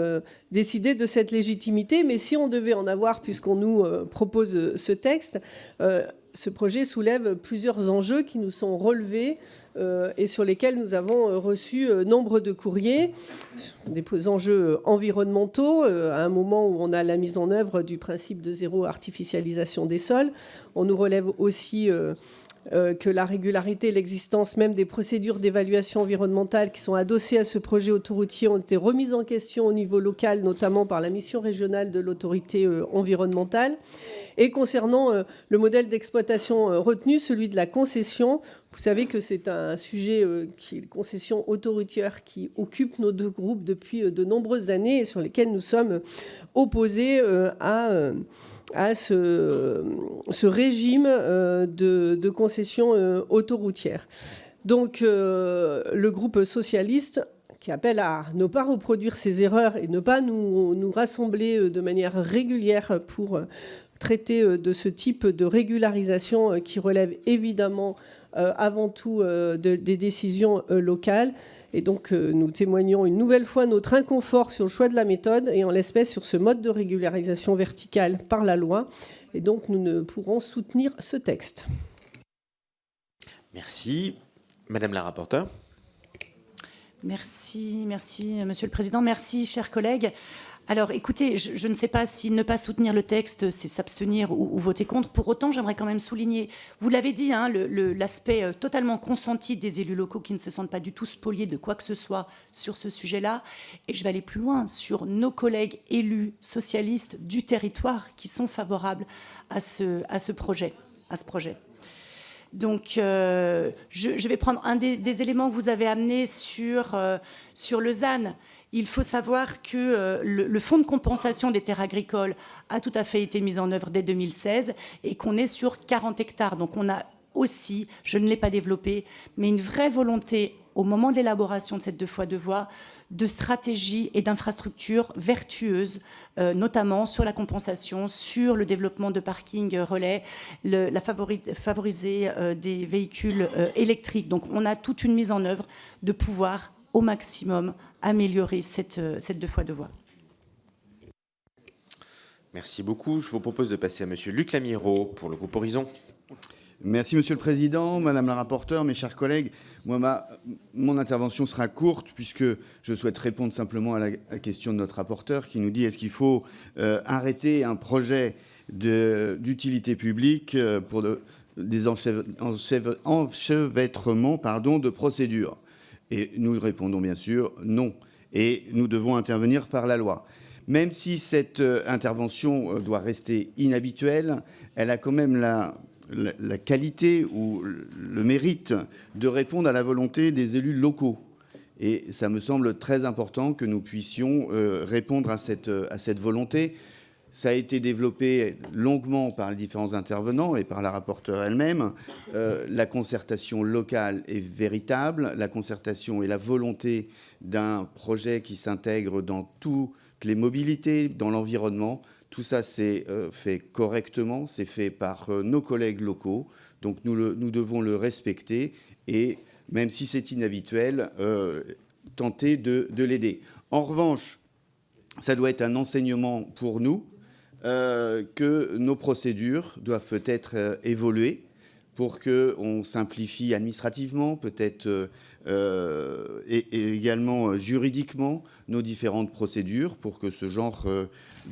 décider de cette légitimité, mais si on devait en avoir, puisqu'on nous propose ce texte, ce projet soulève plusieurs enjeux qui nous sont relevés et sur lesquels nous avons reçu nombre de courriers, des enjeux environnementaux, à un moment où on a la mise en œuvre du principe de zéro artificialisation des sols. On nous relève aussi que la régularité et l'existence même des procédures d'évaluation environnementale qui sont adossées à ce projet autoroutier ont été remises en question au niveau local, notamment par la mission régionale de l'autorité environnementale. Et concernant le modèle d'exploitation retenu, celui de la concession, vous savez que c'est un sujet qui est la concession autoroutière qui occupe nos deux groupes depuis de nombreuses années et sur lesquels nous sommes opposés à ce régime de concession autoroutière. Donc le groupe socialiste, qui appelle à ne pas reproduire ces erreurs et ne pas nous rassembler de manière régulière pour traiter de ce type de régularisation qui relève évidemment avant tout des décisions locales. Et donc, nous témoignons une nouvelle fois notre inconfort sur le choix de la méthode et en l'espèce sur ce mode de régularisation verticale par la loi. Et donc, nous ne pourrons soutenir ce texte. Merci. Madame la rapporteure. Merci, Monsieur le Président. Merci, chers collègues. Alors, écoutez, je ne sais pas si ne pas soutenir le texte, c'est s'abstenir ou voter contre. Pour autant, j'aimerais quand même souligner, vous l'avez dit, hein, l'aspect totalement consenti des élus locaux qui ne se sentent pas du tout spoliés de quoi que ce soit sur ce sujet-là. Et je vais aller plus loin sur nos collègues élus socialistes du territoire qui sont favorables à ce projet. Donc, je vais prendre un des éléments que vous avez amenés sur le ZAN. Il faut savoir que le fonds de compensation des terres agricoles a tout à fait été mis en œuvre dès 2016 et qu'on est sur 40 hectares. Donc on a aussi, je ne l'ai pas développé, mais une vraie volonté au moment de l'élaboration de cette 2x2 voies de stratégie et d'infrastructures vertueuses, notamment sur la compensation, sur le développement de parkings relais, favoriser des véhicules électriques. Donc on a toute une mise en œuvre de pouvoir au maximum améliorer cette 2x2 voies. Merci beaucoup. Je vous propose de passer à Monsieur Luc Lamiraud pour le groupe Horizon. Merci Monsieur le Président, Madame la rapporteure, mes chers collègues. Mon intervention sera courte puisque je souhaite répondre simplement à la question de notre rapporteur qui nous dit est-ce qu'il faut arrêter un projet d'utilité publique pour des enchevêtrements de procédures. Et nous répondons bien sûr non. Et nous devons intervenir par la loi. Même si cette intervention doit rester inhabituelle, elle a quand même la qualité ou le mérite de répondre à la volonté des élus locaux. Et ça me semble très important que nous puissions répondre à cette volonté. Ça a été développé longuement par les différents intervenants et par la rapporteure elle-même. La concertation locale est véritable. La concertation et la volonté d'un projet qui s'intègre dans toutes les mobilités, dans l'environnement. Tout ça, c'est fait correctement. C'est fait par nos collègues locaux. Donc, nous devons le respecter et, même si c'est inhabituel, tenter de l'aider. En revanche, ça doit être un enseignement pour nous. Que nos procédures doivent peut-être évoluer pour qu'on simplifie administrativement, peut-être et également juridiquement nos différentes procédures pour que ce genre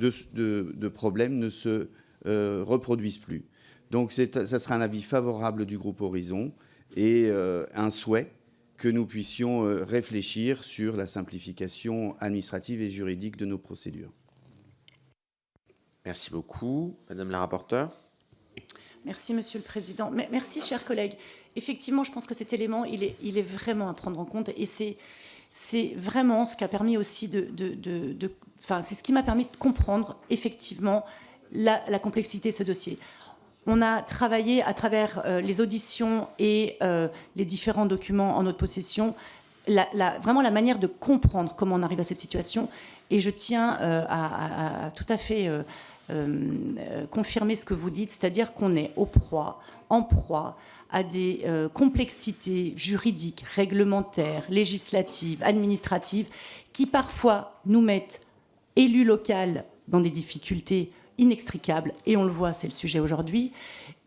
de problème ne se reproduise plus. Donc ça sera un avis favorable du groupe Horizon et un souhait que nous puissions réfléchir sur la simplification administrative et juridique de nos procédures. Merci beaucoup. Madame la rapporteure. Merci, Monsieur le Président. Merci, chers collègues. Effectivement, je pense que cet élément, il est vraiment à prendre en compte. Et c'est vraiment ce qui a permis aussi c'est ce qui m'a permis de comprendre, effectivement, la complexité de ce dossier. On a travaillé à travers les auditions et les différents documents en notre possession, vraiment la manière de comprendre comment on arrive à cette situation. Et je tiens à tout à fait confirmer ce que vous dites, c'est-à-dire qu'on est en proie à des complexités juridiques, réglementaires, législatives, administratives, qui parfois nous mettent, élus locaux, dans des difficultés inextricables, et on le voit, c'est le sujet aujourd'hui,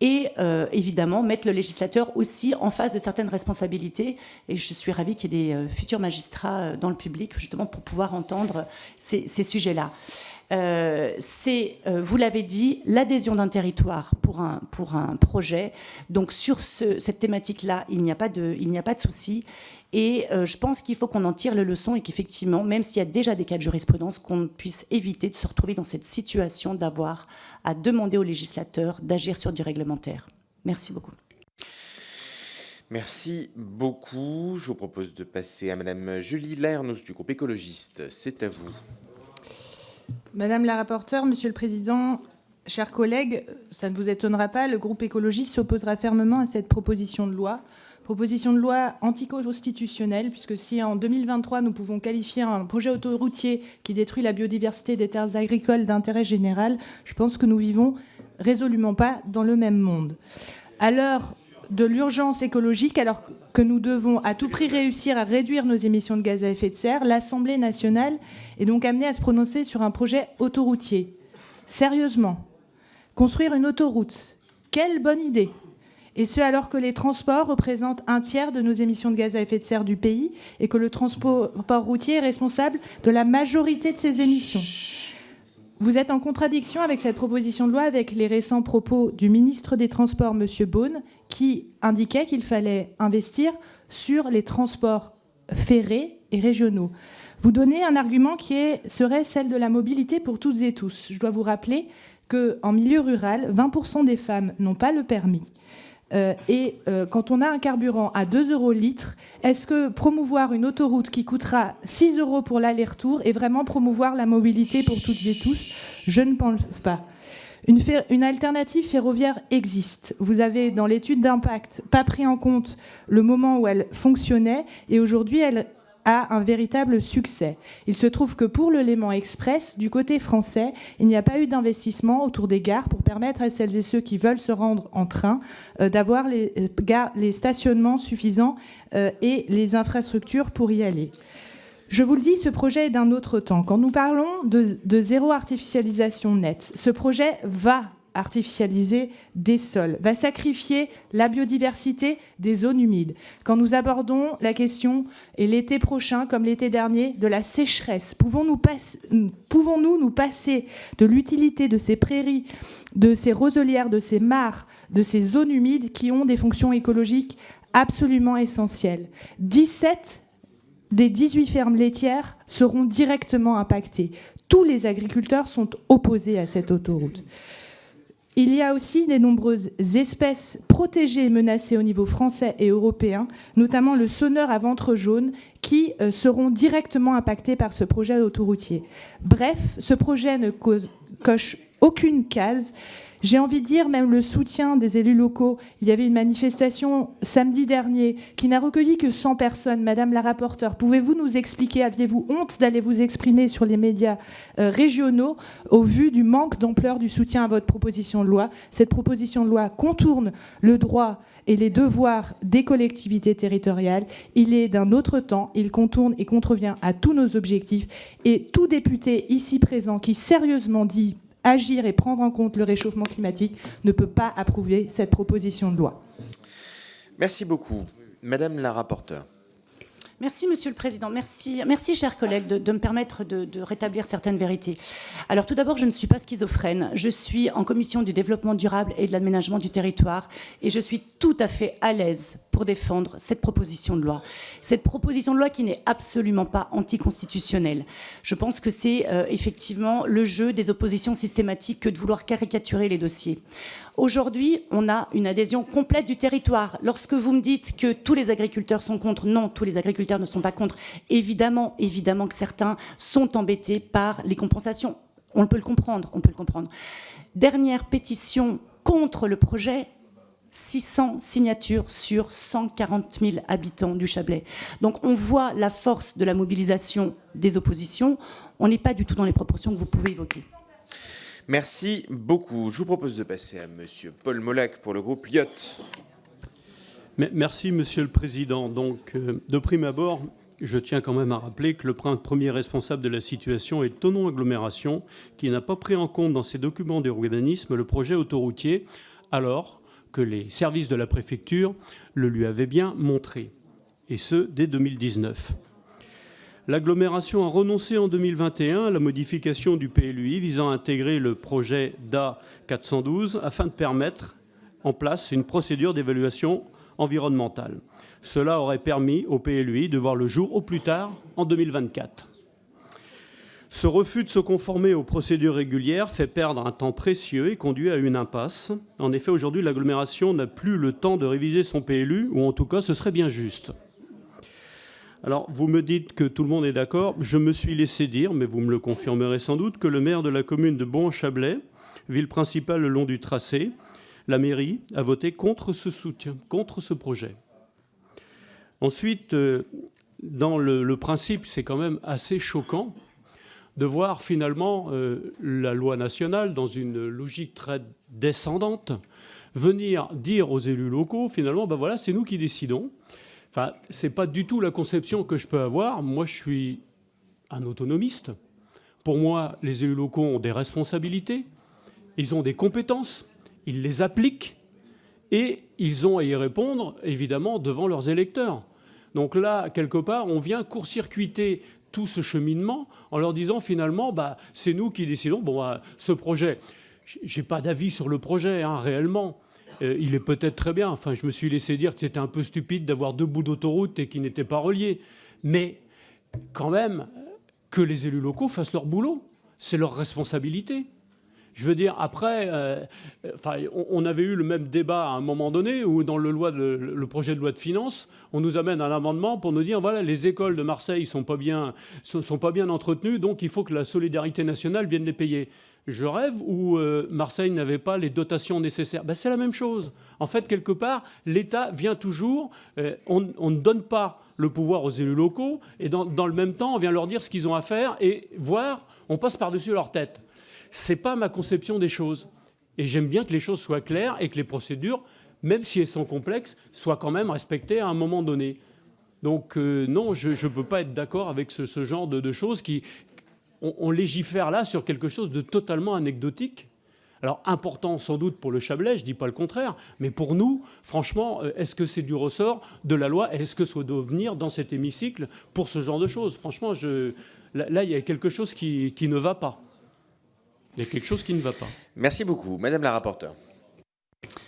et évidemment mettre le législateur aussi en face de certaines responsabilités, et je suis ravie qu'il y ait des futurs magistrats dans le public, justement pour pouvoir entendre ces sujets-là. Vous l'avez dit, l'adhésion d'un territoire pour un projet. Donc sur cette thématique-là, il n'y a pas de souci. Et je pense qu'il faut qu'on en tire les leçons et qu'effectivement, même s'il y a déjà des cas de jurisprudence, qu'on puisse éviter de se retrouver dans cette situation d'avoir à demander aux législateurs d'agir sur du réglementaire. Merci beaucoup. Merci beaucoup. Je vous propose de passer à Madame Julie Laërnoust du groupe écologiste. C'est à vous. Madame la rapporteure, Monsieur le Président, chers collègues, ça ne vous étonnera pas, le groupe écologiste s'opposera fermement à cette proposition de loi anticonstitutionnelle, puisque si en 2023 nous pouvons qualifier un projet autoroutier qui détruit la biodiversité des terres agricoles d'intérêt général, je pense que nous vivons résolument pas dans le même monde. À l'heure de l'urgence écologique, alors que nous devons à tout prix réussir à réduire nos émissions de gaz à effet de serre, l'Assemblée nationale est donc amenée à se prononcer sur un projet autoroutier. Sérieusement, construire une autoroute, quelle bonne idée! Et ce, alors que les transports représentent un tiers de nos émissions de gaz à effet de serre du pays et que le transport routier est responsable de la majorité de ces émissions. Vous êtes en contradiction avec cette proposition de loi avec les récents propos du ministre des Transports, M. Beaune, qui indiquait qu'il fallait investir sur les transports ferrés et régionaux. Vous donnez un argument qui serait celle de la mobilité pour toutes et tous. Je dois vous rappeler qu'en milieu rural, 20% des femmes n'ont pas le permis. Quand on a un carburant à 2 € le litre, est-ce que promouvoir une autoroute qui coûtera 6 € pour l'aller-retour est vraiment promouvoir la mobilité pour toutes et tous? Je ne pense pas. Une alternative ferroviaire existe. Vous avez, dans l'étude d'impact, pas pris en compte le moment où elle fonctionnait, et aujourd'hui, elle a un véritable succès. Il se trouve que pour le Léman Express, du côté français, il n'y a pas eu d'investissement autour des gares pour permettre à celles et ceux qui veulent se rendre en train d'avoir les stationnements suffisants et les infrastructures pour y aller. Je vous le dis, ce projet est d'un autre temps. Quand nous parlons de zéro artificialisation nette, ce projet va artificialiser des sols, va sacrifier la biodiversité des zones humides. Quand nous abordons la question, et l'été prochain, comme l'été dernier, de la sécheresse, pouvons-nous nous passer de l'utilité de ces prairies, de ces roselières, de ces mares, de ces zones humides qui ont des fonctions écologiques absolument essentielles? 17 des 18 fermes laitières seront directement impactées. Tous les agriculteurs sont opposés à cette autoroute. Il y a aussi de nombreuses espèces protégées et menacées au niveau français et européen, notamment le sonneur à ventre jaune, qui seront directement impactés par ce projet autoroutier. Bref, ce projet ne coche aucune case. J'ai envie de dire même le soutien des élus locaux. Il y avait une manifestation samedi dernier qui n'a recueilli que 100 personnes. Madame la rapporteure, pouvez-vous nous expliquer, aviez-vous honte d'aller vous exprimer sur les médias régionaux au vu du manque d'ampleur du soutien à votre proposition de loi? Cette proposition de loi contourne le droit et les devoirs des collectivités territoriales. Il est d'un autre temps, il contourne et contrevient à tous nos objectifs. Et tout député ici présent qui sérieusement dit agir et prendre en compte le réchauffement climatique ne peut pas approuver cette proposition de loi. Merci beaucoup. Madame la rapporteure. Merci, Monsieur le Président. Merci chers collègues, de me permettre de rétablir certaines vérités. Alors, tout d'abord, je ne suis pas schizophrène. Je suis en commission du développement durable et de l'aménagement du territoire, et je suis tout à fait à l'aise pour défendre cette proposition de loi. Cette proposition de loi qui n'est absolument pas anticonstitutionnelle. Je pense que c'est effectivement le jeu des oppositions systématiques que de vouloir caricaturer les dossiers. Aujourd'hui, on a une adhésion complète du territoire. Lorsque vous me dites que tous les agriculteurs sont contre, non, tous les agriculteurs ne sont pas contre. Évidemment que certains sont embêtés par les compensations. On peut le comprendre, Dernière pétition contre le projet, 600 signatures sur 140 000 habitants du Chablais. Donc on voit la force de la mobilisation des oppositions. On n'est pas du tout dans les proportions que vous pouvez évoquer. Merci beaucoup. Je vous propose de passer à monsieur Paul Molac pour le groupe LIOT. Merci, Monsieur le Président. Donc, de prime abord, je tiens quand même à rappeler que le premier responsable de la situation est Thonon Agglomération, qui n'a pas pris en compte dans ses documents d'urbanisme le projet autoroutier, alors que les services de la préfecture le lui avaient bien montré, et ce, dès 2019. L'agglomération a renoncé en 2021 à la modification du PLUI visant à intégrer le projet DA 412 afin de permettre en place une procédure d'évaluation environnementale. Cela aurait permis au PLUI de voir le jour au plus tard en 2024. Ce refus de se conformer aux procédures régulières fait perdre un temps précieux et conduit à une impasse. En effet, aujourd'hui, l'agglomération n'a plus le temps de réviser son PLU, ou en tout cas, ce serait bien juste. Alors, vous me dites que tout le monde est d'accord. Je me suis laissé dire, mais vous me le confirmerez sans doute, que le maire de la commune de Bon-Chablais, ville principale le long du tracé, la mairie a voté contre ce soutien, contre ce projet. Ensuite, dans le principe, c'est quand même assez choquant de voir finalement la loi nationale, dans une logique très descendante, venir dire aux élus locaux, finalement, ben voilà, c'est nous qui décidons. Enfin, c'est pas du tout la conception que je peux avoir. Moi, je suis un autonomiste. Pour moi, les élus locaux ont des responsabilités, ils ont des compétences, ils les appliquent et ils ont à y répondre, évidemment, devant leurs électeurs. Donc là, quelque part, on vient court-circuiter tout ce cheminement en leur disant finalement, bah, c'est nous qui décidons. Bon, bah, ce projet, j'ai pas d'avis sur le projet, hein, réellement. Il est peut-être très bien. Enfin, je me suis laissé dire que c'était un peu stupide d'avoir 2 bouts d'autoroute et qui n'étaient pas reliés. Mais quand même, que les élus locaux fassent leur boulot. C'est leur responsabilité. Je veux dire, après, on avait eu le même débat à un moment donné où, dans le projet de loi de finances, on nous amène un amendement pour nous dire, voilà, les écoles de Marseille sont pas bien entretenues, donc il faut que la solidarité nationale vienne les payer. Je rêve où Marseille n'avait pas les dotations nécessaires. Ben, c'est la même chose. En fait, quelque part, l'État vient toujours, on ne donne pas le pouvoir aux élus locaux, et dans le même temps, on vient leur dire ce qu'ils ont à faire, et voire, on passe par-dessus leur tête. C'est pas ma conception des choses. Et j'aime bien que les choses soient claires et que les procédures, même si elles sont complexes, soient quand même respectées à un moment donné. Donc non, je ne peux pas être d'accord avec ce genre de choses qui... On légifère là sur quelque chose de totalement anecdotique. Alors important sans doute pour le Chablais, je ne dis pas le contraire, mais pour nous, franchement, est-ce que c'est du ressort de la loi? Est-ce que ça doit venir dans cet hémicycle pour ce genre de choses? Franchement, là, il y a quelque chose qui ne va pas. Il y a quelque chose qui ne va pas. Merci beaucoup. Madame la rapporteure.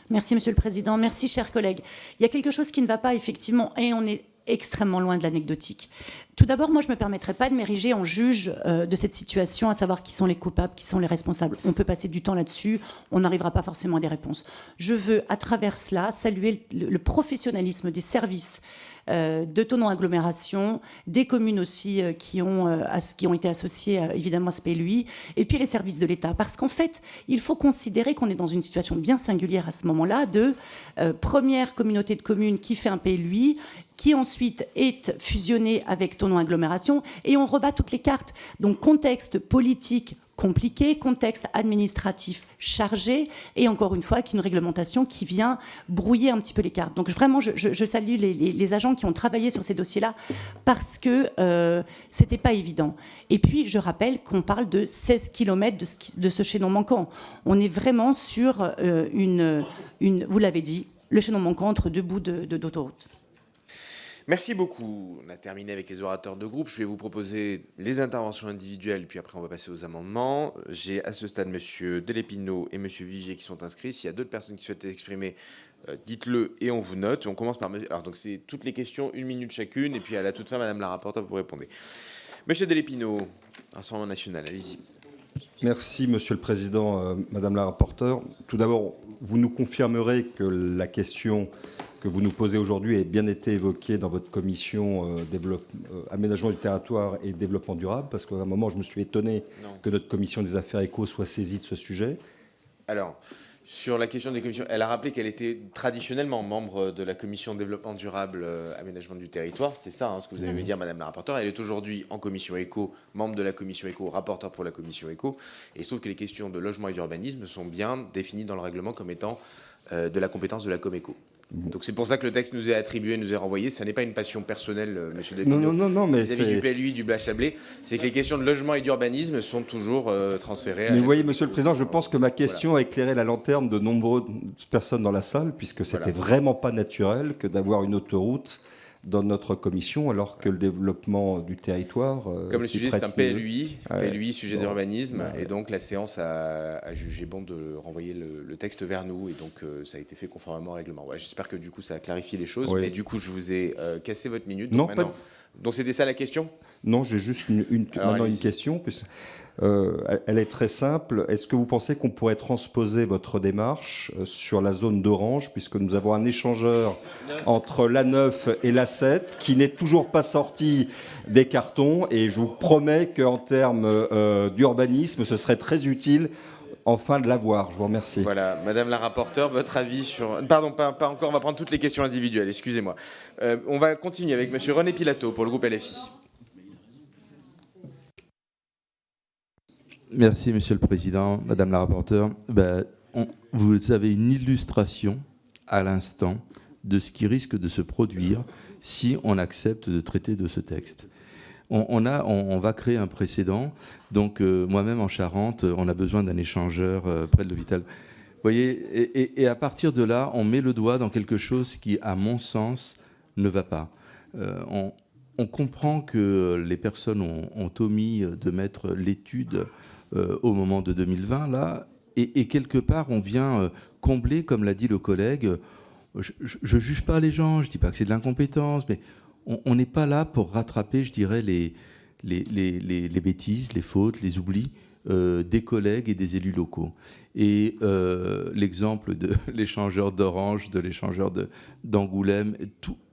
Merci, Monsieur le Président. Merci, chers collègues. Il y a quelque chose qui ne va pas, effectivement, et on est extrêmement loin de l'anecdotique. Tout d'abord, moi, je ne me permettrai pas de m'ériger en juge de cette situation, à savoir qui sont les coupables, qui sont les responsables. On peut passer du temps là-dessus, on n'arrivera pas forcément à des réponses. Je veux, à travers cela, saluer le professionnalisme des services de Thonon Agglomération, des communes aussi qui ont été associées évidemment à ce PLUI, et puis les services de l'État. Parce qu'en fait, il faut considérer qu'on est dans une situation bien singulière à ce moment-là, de première communauté de communes qui fait un PLUI, qui ensuite est fusionné avec Thonon Agglomération, et on rebat toutes les cartes. Donc contexte politique compliqué, contexte administratif chargé, et encore une fois, une réglementation qui vient brouiller un petit peu les cartes. Donc vraiment, je salue les agents qui ont travaillé sur ces dossiers-là, parce que c'était pas évident. Et puis, je rappelle qu'on parle de 16 km de ce chaînon manquant. On est vraiment sur vous l'avez dit, le chaînon manquant entre 2 bouts d'autoroute. Merci beaucoup. On a terminé avec les orateurs de groupe. Je vais vous proposer les interventions individuelles, puis après on va passer aux amendements. J'ai à ce stade Monsieur Delépino et Monsieur Vigier qui sont inscrits. S'il y a d'autres personnes qui souhaitent s'exprimer, dites-le et on vous note. On commence par Monsieur... Alors donc c'est toutes les questions, 1 minute chacune, et puis à la toute fin, Madame la rapporteure, vous répondez. Monsieur Delépino, Rassemblement national, allez-y. Merci Monsieur le Président, Madame la rapporteure. Tout d'abord, vous nous confirmerez que la question que vous nous posez aujourd'hui a bien été évoquée dans votre commission aménagement du territoire et développement durable, parce qu'à un moment, je me suis étonné que notre commission des affaires éco soit saisie de ce sujet. Alors, Sur la question des commissions, elle a rappelé qu'elle était traditionnellement membre de la commission développement durable, aménagement du territoire. C'est ça, hein, ce que vous avez vu dire, Madame la rapporteure. Elle est aujourd'hui en commission éco, membre de la commission éco, rapporteur pour la commission éco. Et il se trouve que les questions de logement et d'urbanisme sont bien définies dans le règlement comme étant de la compétence de la Coméco. Donc c'est pour ça que le texte nous est attribué, nous est renvoyé. Ça n'est pas une passion personnelle, Monsieur Delpino, non, mais vis-à-vis du PLUI, du Blach-Chablais. C'est que les questions de logement et d'urbanisme sont toujours transférées. Mais vous voyez, Monsieur le Président, je pense que ma question a éclairé la lanterne de nombreuses personnes dans la salle, puisque c'était vraiment pas naturel que d'avoir une autoroute dans notre commission, alors que le développement du territoire... Comme le sujet, c'est un PLUI, PLUI, sujet d'urbanisme, et donc la séance a jugé bon de renvoyer le texte vers nous, et donc ça a été fait conformément au règlement. Voilà, j'espère que du coup ça a clarifié les choses, mais du coup je vous ai cassé votre minute. Donc, non, donc c'était ça la question ? Non, j'ai juste une question. Elle est très simple. Est-ce que vous pensez qu'on pourrait transposer votre démarche sur la zone d'Orange, puisque nous avons un échangeur entre l'A9 et l'A7 qui n'est toujours pas sorti des cartons, et je vous promets qu'en termes d'urbanisme, ce serait très utile enfin de l'avoir. Je vous remercie. Voilà, Madame la rapporteure, votre avis sur... Pardon, pas encore, on va prendre toutes les questions individuelles, excusez-moi. On va continuer avec Monsieur René Pilato pour le groupe LFI. Merci, Monsieur le Président, Madame la rapporteure. Vous avez une illustration à l'instant de ce qui risque de se produire si on accepte de traiter de ce texte. On va créer un précédent. Donc, moi-même, en Charente, on a besoin d'un échangeur près de l'hôpital. Vous voyez, et à partir de là, on met le doigt dans quelque chose qui, à mon sens, ne va pas. On comprend que les personnes ont omis de mettre l'étude au moment de 2020, là, et quelque part, on vient combler, comme l'a dit le collègue, je ne juge pas les gens, je ne dis pas que c'est de l'incompétence, mais on n'est pas là pour rattraper, je dirais, les bêtises, les fautes, les oublis des collègues et des élus locaux. Et l'exemple de l'échangeur d'Orange, de l'échangeur d'Angoulême,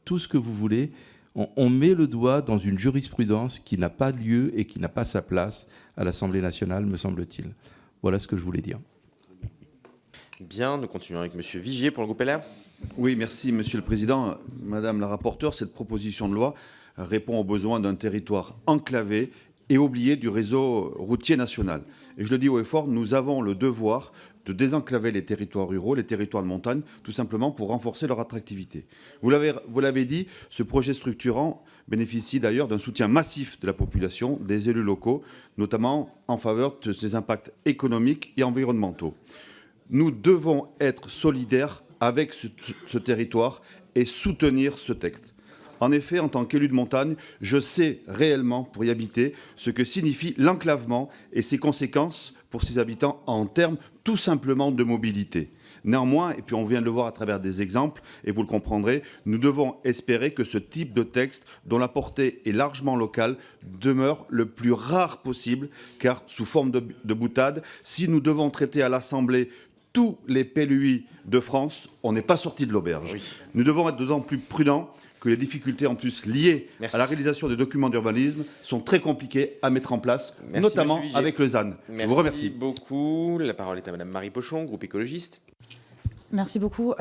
tout ce que vous voulez, on met le doigt dans une jurisprudence qui n'a pas lieu et qui n'a pas sa place à l'Assemblée nationale, me semble-t-il. Voilà ce que je voulais dire. Bien, nous continuons avec Monsieur Vigier pour le groupe LR. Oui, merci Monsieur le Président. Madame la rapporteure, cette proposition de loi répond aux besoins d'un territoire enclavé et oublié du réseau routier national. Et je le dis haut et fort, nous avons le devoir de désenclaver les territoires ruraux, les territoires de montagne, tout simplement pour renforcer leur attractivité. Vous l'avez dit, ce projet structurant bénéficie d'ailleurs d'un soutien massif de la population, des élus locaux, notamment en faveur de ses impacts économiques et environnementaux. Nous devons être solidaires avec ce territoire et soutenir ce texte. En effet, en tant qu'élu de montagne, je sais réellement, pour y habiter, ce que signifie l'enclavement et ses conséquences pour ses habitants en termes tout simplement de mobilité. Néanmoins, et puis on vient de le voir à travers des exemples, et vous le comprendrez, nous devons espérer que ce type de texte, dont la portée est largement locale, demeure le plus rare possible, car sous forme de boutade, si nous devons traiter à l'Assemblée tous les PLUI de France, on n'est pas sorti de l'auberge. Oui. Nous devons être d'autant plus prudents que les difficultés en plus liées à la réalisation des documents d'urbanisme sont très compliquées à mettre en place, notamment avec le ZAN. Je vous remercie. Merci beaucoup. La parole est à Madame Marie Pochon, groupe écologiste. Merci beaucoup.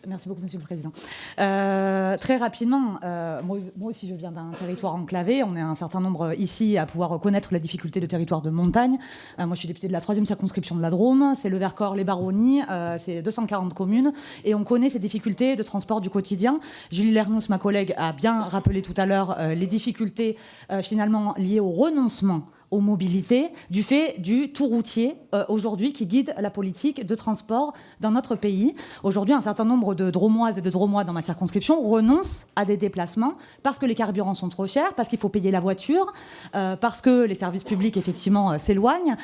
Merci beaucoup, Monsieur le Président. Très rapidement, moi aussi, je viens d'un territoire enclavé. On est un certain nombre ici à pouvoir reconnaître la difficulté de territoire de montagne. Moi, je suis députée de la 3e circonscription de la Drôme. C'est le Vercors, les Baronnies. C'est 240 communes. Et on connaît ces difficultés de transport du quotidien. Julie Lernous, ma collègue, a bien rappelé tout à l'heure les difficultés finalement liées au renoncement aux mobilités, du fait du tout routier aujourd'hui qui guide la politique de transport dans notre pays. Aujourd'hui, un certain nombre de Dromoises et de Dromois dans ma circonscription renoncent à des déplacements parce que les carburants sont trop chers, parce qu'il faut payer la voiture, parce que les services publics, effectivement, s'éloignent,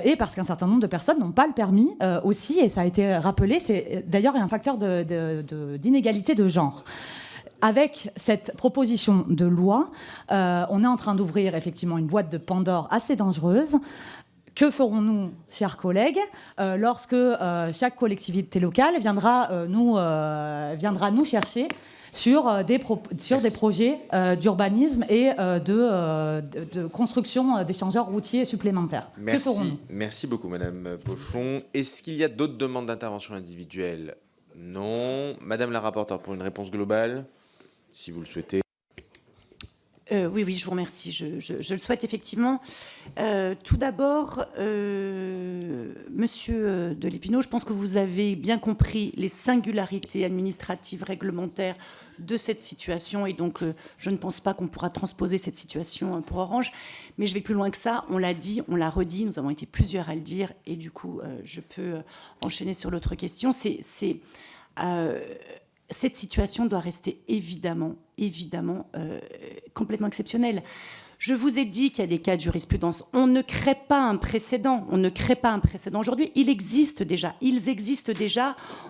et parce qu'un certain nombre de personnes n'ont pas le permis aussi, et ça a été rappelé, c'est d'ailleurs un facteur d'inégalité de genre. Avec cette proposition de loi, on est en train d'ouvrir effectivement une boîte de Pandore assez dangereuse. Que ferons-nous, chers collègues, lorsque chaque collectivité locale viendra nous chercher sur des projets d'urbanisme et de construction d'échangeurs routiers supplémentaires. Que ferons-nous ? Merci beaucoup, Madame Pochon. Est-ce qu'il y a d'autres demandes d'intervention individuelle ? Non. Madame la rapporteure, pour une réponse globale, si vous le souhaitez. Oui, je vous remercie. Je le souhaite effectivement. Tout d'abord, Monsieur de Lépinot, je pense que vous avez bien compris les singularités administratives, réglementaires de cette situation, et donc je ne pense pas qu'on pourra transposer cette situation pour Orange. Mais je vais plus loin que ça. On l'a dit, on l'a redit. Nous avons été plusieurs à le dire, et du coup, je peux enchaîner sur l'autre question. Cette situation doit rester évidemment complètement exceptionnelle. Je vous ai dit qu'il y a des cas de jurisprudence. On ne crée pas un précédent. On ne crée pas un précédent aujourd'hui. Ils existent déjà.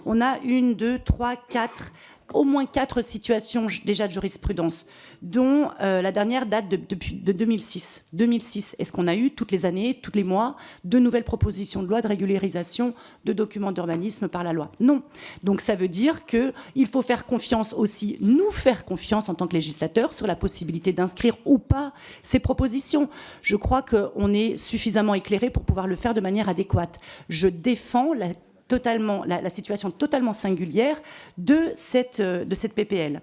On a 1, 2, 3, 4... au moins 4 situations déjà de jurisprudence, dont la dernière date de 2006. 2006, est-ce qu'on a eu toutes les années, tous les mois, de nouvelles propositions de loi de régularisation de documents d'urbanisme par la loi? Non. Donc ça veut dire qu'il faut faire confiance aussi, nous faire confiance en tant que législateurs sur la possibilité d'inscrire ou pas ces propositions. Je crois qu'on est suffisamment éclairé pour pouvoir le faire de manière adéquate. Je défends la situation totalement singulière de cette PPL.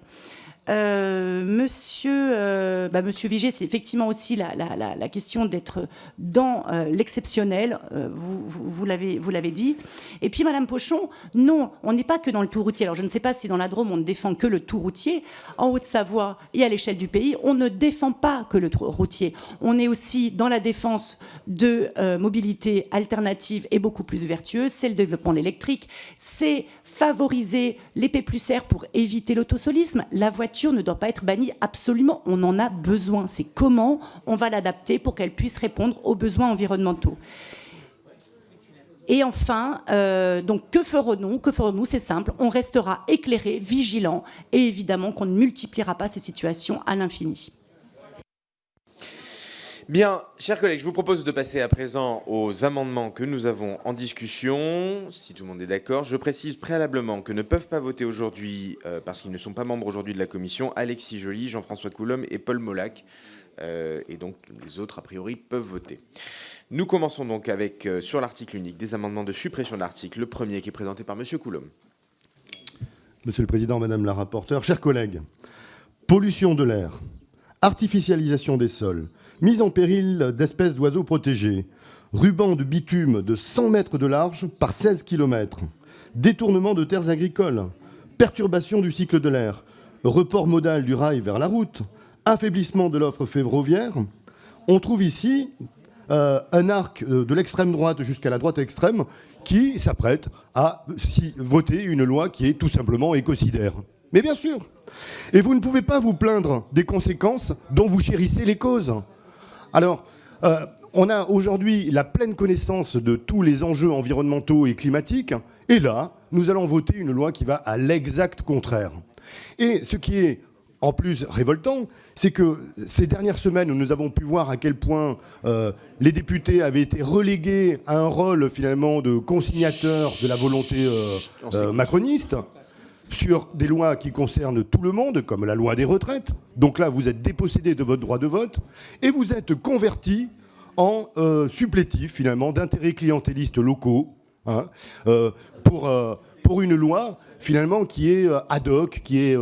Monsieur Vigée, c'est effectivement aussi la question d'être dans l'exceptionnel, vous l'avez dit. Et puis Madame Pochon, non, on n'est pas que dans le tout routier. Alors je ne sais pas si dans la Drôme on ne défend que le tout routier. En Haute-Savoie et à l'échelle du pays, on ne défend pas que le tout routier. On est aussi dans la défense de mobilité alternative et beaucoup plus vertueuse. C'est le développement de l'électrique, c'est favoriser les P+R pour éviter l'autosolisme. La voiture ne doit pas être bannie, absolument, on en a besoin. C'est comment on va l'adapter pour qu'elle puisse répondre aux besoins environnementaux. Et enfin, donc que ferons-nous? C'est simple, on restera éclairé, vigilant, et évidemment qu'on ne multipliera pas ces situations à l'infini. Bien, chers collègues, je vous propose de passer à présent aux amendements que nous avons en discussion, si tout le monde est d'accord. Je précise préalablement que ne peuvent pas voter aujourd'hui, parce qu'ils ne sont pas membres aujourd'hui de la commission, Alexis Joly, Jean-François Coulombe et Paul Molac. Et donc les autres, a priori, peuvent voter. Nous commençons donc avec, sur l'article unique, des amendements de suppression de l'article. Le premier qui est présenté par Monsieur Coulombe. Monsieur le Président, Madame la rapporteure, chers collègues, pollution de l'air, artificialisation des sols, mise en péril d'espèces d'oiseaux protégés, ruban de bitume de 100 mètres de large par 16 km, détournement de terres agricoles, perturbation du cycle de l'air, report modal du rail vers la route, affaiblissement de l'offre ferroviaire. On trouve ici un arc de l'extrême droite jusqu'à la droite extrême qui s'apprête à voter une loi qui est tout simplement écocidaire. Mais bien sûr. Et vous ne pouvez pas vous plaindre des conséquences dont vous chérissez les causes. Alors, on a aujourd'hui la pleine connaissance de tous les enjeux environnementaux et climatiques, et là, nous allons voter une loi qui va à l'exact contraire. Et ce qui est en plus révoltant, c'est que ces dernières semaines où nous avons pu voir à quel point les députés avaient été relégués à un rôle finalement de conciliateur de la volonté macroniste, sur des lois qui concernent tout le monde, comme la loi des retraites. Donc là, vous êtes dépossédé de votre droit de vote et vous êtes converti en supplétif, finalement, d'intérêts clientélistes locaux, hein, pour une loi, finalement, qui est ad hoc, qui est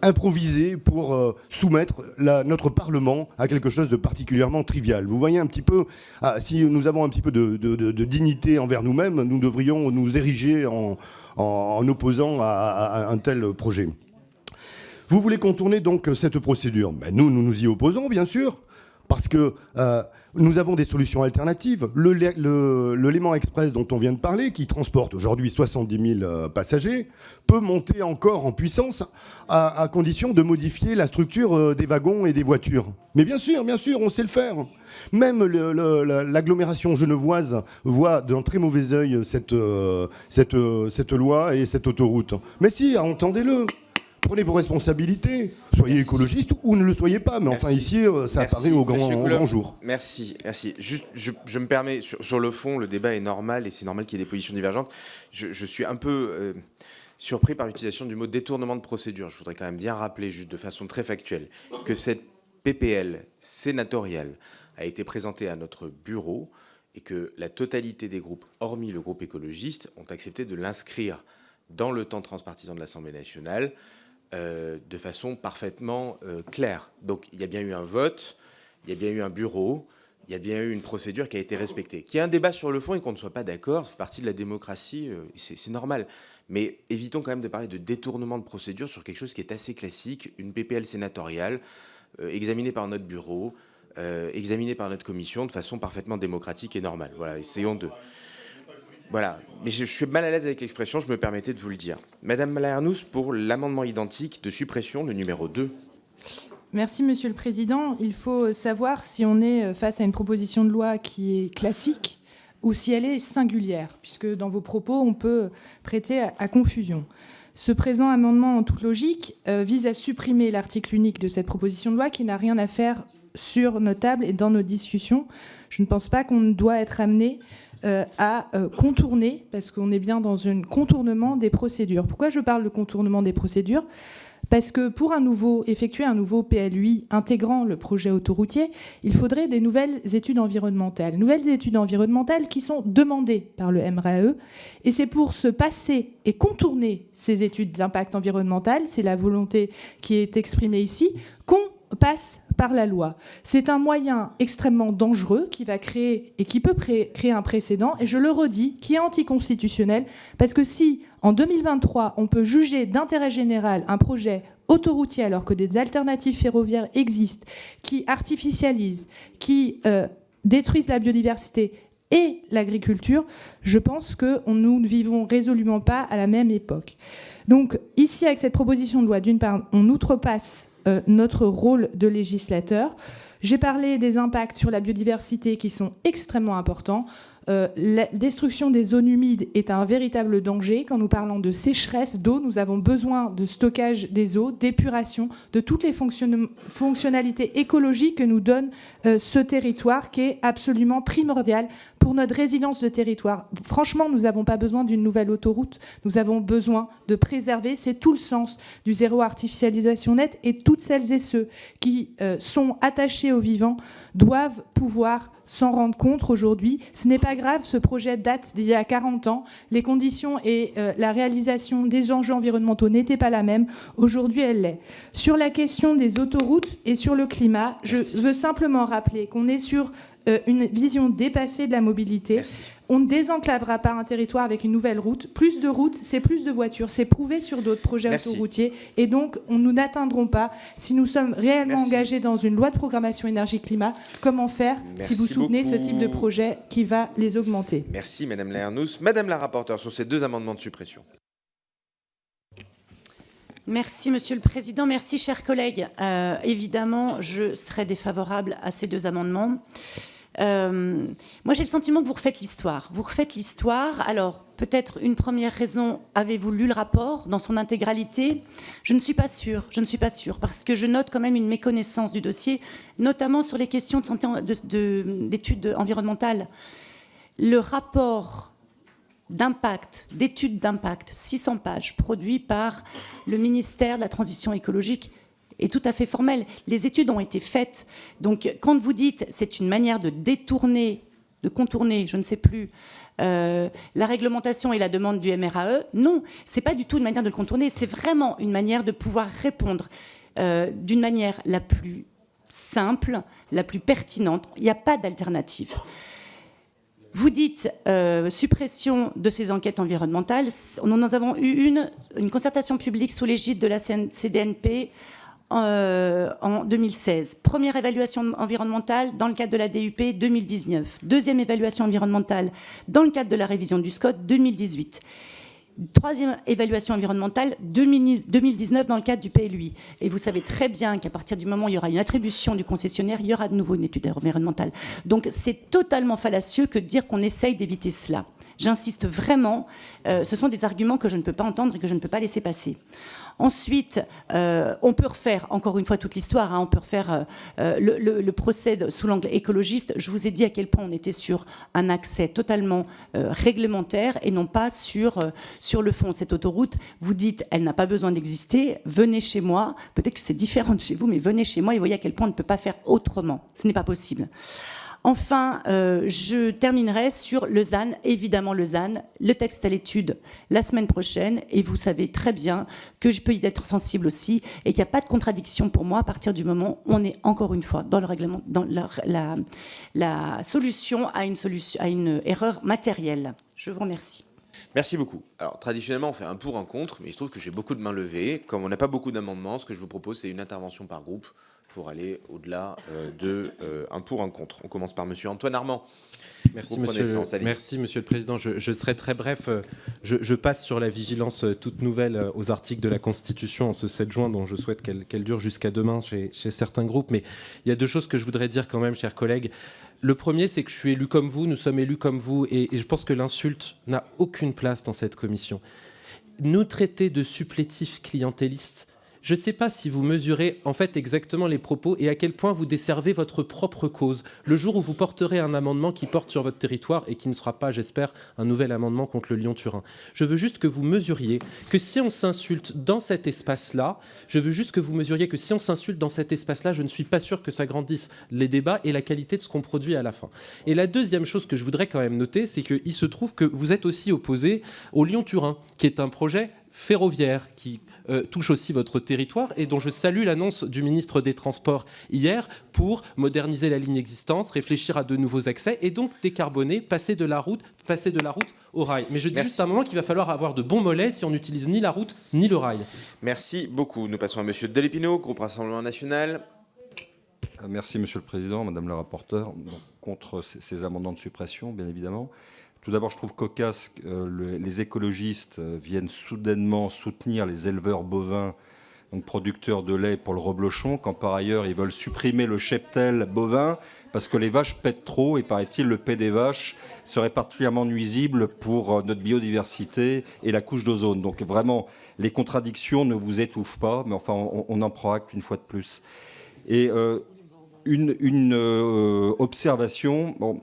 improvisée pour soumettre notre Parlement à quelque chose de particulièrement trivial. Vous voyez un petit peu, si nous avons un petit peu de dignité envers nous-mêmes, nous devrions nous ériger en opposant à un tel projet. Vous voulez contourner donc cette procédure. Ben nous nous y opposons, bien sûr, parce que nous avons des solutions alternatives. Le Léman Express dont on vient de parler, qui transporte aujourd'hui 70 000 passagers, peut monter encore en puissance à condition de modifier la structure des wagons et des voitures. Mais bien sûr, on sait le faire. Même l'agglomération genevoise voit d'un très mauvais œil cette loi et cette autoroute. Mais si, entendez-le. Prenez vos responsabilités, soyez écologiste ou ne le soyez pas, mais enfin ici, ça apparaît au grand jour. Merci. Juste, je me permets, sur le fond, le débat est normal et c'est normal qu'il y ait des positions divergentes. Je suis un peu surpris par l'utilisation du mot détournement de procédure. Je voudrais quand même bien rappeler, juste de façon très factuelle, que cette PPL sénatoriale a été présentée à notre bureau et que la totalité des groupes, hormis le groupe écologiste, ont accepté de l'inscrire dans le temps transpartisan de l'Assemblée nationale de façon parfaitement claire. Donc il y a bien eu un vote, il y a bien eu un bureau, il y a bien eu une procédure qui a été respectée. Qu'il y ait un débat sur le fond et qu'on ne soit pas d'accord, ça fait partie de la démocratie, c'est normal. Mais évitons quand même de parler de détournement de procédure sur quelque chose qui est assez classique, une PPL sénatoriale, examinée par notre bureau, examinée par notre commission de façon parfaitement démocratique et normale. Voilà, essayons de... Voilà, mais je suis mal à l'aise avec l'expression, je me permettais de vous le dire. Madame Layernous, pour l'amendement identique de suppression, le numéro 2. Merci, Monsieur le Président. Il faut savoir si on est face à une proposition de loi qui est classique ou si elle est singulière, puisque dans vos propos, on peut prêter à confusion. Ce présent amendement, en toute logique, vise à supprimer l'article unique de cette proposition de loi qui n'a rien à faire sur nos tables et dans nos discussions. Je ne pense pas qu'on doit être amené à contourner, parce qu'on est bien dans un contournement des procédures. Pourquoi je parle de contournement des procédures ? Parce que pour effectuer un nouveau PLUI intégrant le projet autoroutier, il faudrait des nouvelles études environnementales. Nouvelles études environnementales qui sont demandées par le MRAE. Et c'est pour se passer et contourner ces études d'impact environnemental, c'est la volonté qui est exprimée ici, qu'on passe par la loi. C'est un moyen extrêmement dangereux qui va créer et qui peut créer un précédent, et je le redis, qui est anticonstitutionnel, parce que si en 2023 on peut juger d'intérêt général un projet autoroutier alors que des alternatives ferroviaires existent, qui artificialisent, qui détruisent la biodiversité et l'agriculture, je pense que nous ne vivons résolument pas à la même époque. Donc ici, avec cette proposition de loi, d'une part, on outrepasse notre rôle de législateur. J'ai parlé des impacts sur la biodiversité qui sont extrêmement importants. La destruction des zones humides est un véritable danger. Quand nous parlons de sécheresse d'eau, nous avons besoin de stockage des eaux, d'épuration, de toutes les fonctionnalités écologiques que nous donne ce territoire qui est absolument primordial pour notre résilience de territoire. Franchement, nous n'avons pas besoin d'une nouvelle autoroute. Nous avons besoin de préserver. C'est tout le sens du zéro artificialisation nette, et toutes celles et ceux qui sont attachés au vivant doivent pouvoir s'en rendre compte aujourd'hui. Ce n'est pas grave, ce projet date d'il y a 40 ans. Les conditions et la réalisation des enjeux environnementaux n'étaient pas la même. Aujourd'hui, elle l'est. Sur la question des autoroutes et sur le climat, je veux simplement rappeler qu'on est sur une vision dépassée de la mobilité. Merci. On ne désenclavera pas un territoire avec une nouvelle route. Plus de routes, c'est plus de voitures. C'est prouvé sur d'autres projets autoroutiers. Et donc, nous n'atteindrons pas, si nous sommes réellement engagés dans une loi de programmation énergie-climat, comment faire si vous soutenez ce type de projet qui va les augmenter. Merci, Madame Layernous. Madame la rapporteure, sur ces deux amendements de suppression. Merci, Monsieur le Président. Merci, chers collègues. Évidemment, je serai défavorable à ces deux amendements. Moi, j'ai le sentiment que vous refaites l'histoire. Vous refaites l'histoire. Alors, peut-être une première raison, avez-vous lu le rapport dans son intégralité ? Je ne suis pas sûre. Je ne suis pas sûre, parce que je note quand même une méconnaissance du dossier, notamment sur les questions d'études environnementales. Le rapport d'impact, d'études d'impact, 600 pages, produit par le ministère de la Transition écologique, est tout à fait formel. Les études ont été faites. Donc, quand vous dites c'est une manière de détourner, de contourner, je ne sais plus, la réglementation et la demande du MRAE, non, c'est pas du tout une manière de le contourner. C'est vraiment une manière de pouvoir répondre d'une manière la plus simple, la plus pertinente. Il n'y a pas d'alternative. Vous dites suppression de ces enquêtes environnementales. Nous avons eu une concertation publique sous l'égide de la CDNP en 2016. Première évaluation environnementale dans le cadre de la DUP 2019. Deuxième évaluation environnementale dans le cadre de la révision du SCOT 2018. Troisième évaluation environnementale 2019 dans le cadre du PLUI. Et vous savez très bien qu'à partir du moment où il y aura une attribution du concessionnaire, il y aura de nouveau une étude environnementale. Donc c'est totalement fallacieux que de dire qu'on essaye d'éviter cela. J'insiste vraiment, ce sont des arguments que je ne peux pas entendre et que je ne peux pas laisser passer. Ensuite, on peut refaire, encore une fois, toute l'histoire. On peut refaire le procès sous l'angle écologiste. Je vous ai dit à quel point on était sur un accès totalement réglementaire et non pas sur le fond. Cette autoroute, vous dites, elle n'a pas besoin d'exister. Venez chez moi. Peut-être que c'est différent de chez vous, mais venez chez moi et voyez à quel point on ne peut pas faire autrement. Ce n'est pas possible. Enfin, je terminerai sur le ZAN. Évidemment, le ZAN, le texte à l'étude la semaine prochaine. Et vous savez très bien que je peux y être sensible aussi et qu'il n'y a pas de contradiction pour moi à partir du moment où on est, encore une fois, dans le règlement, dans la solution à une erreur matérielle. Je vous remercie. Merci beaucoup. Alors, traditionnellement, on fait un pour, un contre, mais il se trouve que j'ai beaucoup de mains levées. Comme on n'a pas beaucoup d'amendements, ce que je vous propose, c'est une intervention par groupe pour aller au-delà un pour, un contre. On commence par monsieur Antoine Armand. Merci, Monsieur le Président. Je serai très bref. Je passe sur la vigilance toute nouvelle aux articles de la Constitution en ce 7 juin, dont je souhaite qu'elle dure jusqu'à demain chez certains groupes. Mais il y a deux choses que je voudrais dire quand même, chers collègues. Le premier, c'est que je suis élu comme vous, nous sommes élus comme vous, et je pense que l'insulte n'a aucune place dans cette commission. Nous traiter de supplétifs clientélistes, je ne sais pas si vous mesurez en fait exactement les propos et à quel point vous desservez votre propre cause. Le jour où vous porterez un amendement qui porte sur votre territoire et qui ne sera pas, j'espère, un nouvel amendement contre le Lyon-Turin. Je veux juste que vous mesuriez que si on s'insulte dans cet espace-là, je ne suis pas sûr que ça grandisse les débats et la qualité de ce qu'on produit à la fin. Et la deuxième chose que je voudrais quand même noter, c'est qu'il se trouve que vous êtes aussi opposé au Lyon-Turin, qui est un projet ferroviaire qui touche aussi votre territoire et dont je salue l'annonce du ministre des Transports hier pour moderniser la ligne existante, réfléchir à de nouveaux accès et donc décarboner, passer de la route au rail. Mais je dis juste à un moment qu'il va falloir avoir de bons mollets si on n'utilise ni la route ni le rail. Merci beaucoup. Nous passons à monsieur Delépinaud, groupe Rassemblement National. Merci Monsieur le Président, Madame la rapporteure. Donc, contre ces amendements de suppression, bien évidemment. Tout d'abord, je trouve cocasse que les écologistes viennent soudainement soutenir les éleveurs bovins, donc producteurs de lait pour le reblochon, quand par ailleurs ils veulent supprimer le cheptel bovin parce que les vaches pètent trop et paraît-il le paix des vaches serait particulièrement nuisible pour notre biodiversité et la couche d'ozone. Donc vraiment, les contradictions ne vous étouffent pas, mais enfin on en prend acte une fois de plus. Et une observation... Bon,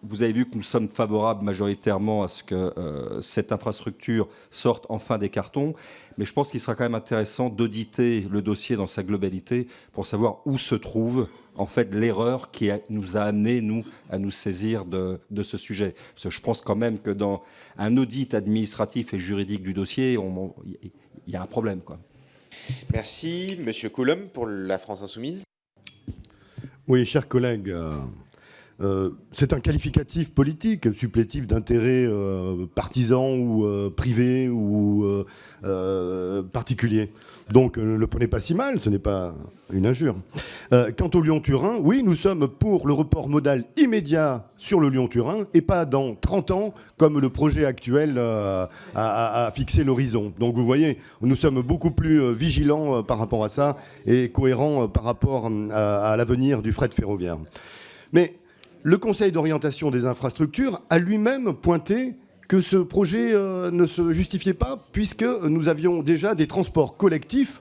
vous avez vu que nous sommes favorables majoritairement à ce que cette infrastructure sorte enfin des cartons, mais je pense qu'il sera quand même intéressant d'auditer le dossier dans sa globalité pour savoir où se trouve en fait l'erreur qui nous a amené, nous, à nous saisir de ce sujet. Parce que je pense quand même que dans un audit administratif et juridique du dossier, il y a un problème, quoi. Merci. Monsieur Coulombe, pour la France Insoumise. Oui, chers collègues... c'est un qualificatif politique, supplétif d'intérêt partisan ou privé ou particulier. Donc ne le prenez pas si mal, ce n'est pas une injure. Quant au Lyon-Turin, oui, nous sommes pour le report modal immédiat sur le Lyon-Turin et pas dans 30 ans comme le projet actuel a fixé l'horizon. Donc vous voyez, nous sommes beaucoup plus vigilants par rapport à ça et cohérents par rapport à l'avenir du fret ferroviaire. Mais le Conseil d'orientation des infrastructures a lui-même pointé que ce projet ne se justifiait pas puisque nous avions déjà des transports collectifs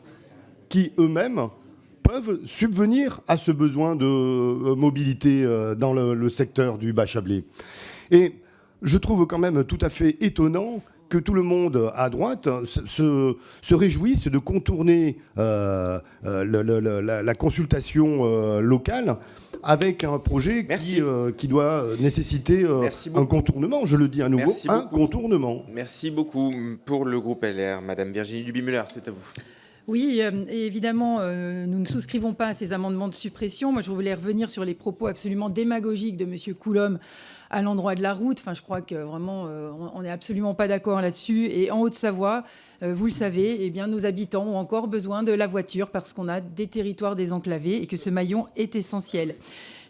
qui eux-mêmes peuvent subvenir à ce besoin de mobilité dans le secteur du Bas-Chablais. Et je trouve quand même tout à fait étonnant que tout le monde à droite se réjouisse de contourner la consultation locale avec un projet qui doit nécessiter un contournement, je le dis à nouveau, un contournement. Merci beaucoup. Pour le groupe LR, Madame Virginie Duby-Muller, c'est à vous. Oui, et évidemment, nous ne souscrivons pas à ces amendements de suppression. Moi, je voulais revenir sur les propos absolument démagogiques de M. Coulombe à l'endroit de la route. Enfin, je crois que vraiment, on n'est absolument pas d'accord là-dessus. Et en Haute-Savoie, vous le savez, eh bien, nos habitants ont encore besoin de la voiture parce qu'on a des territoires désenclavés et que ce maillon est essentiel.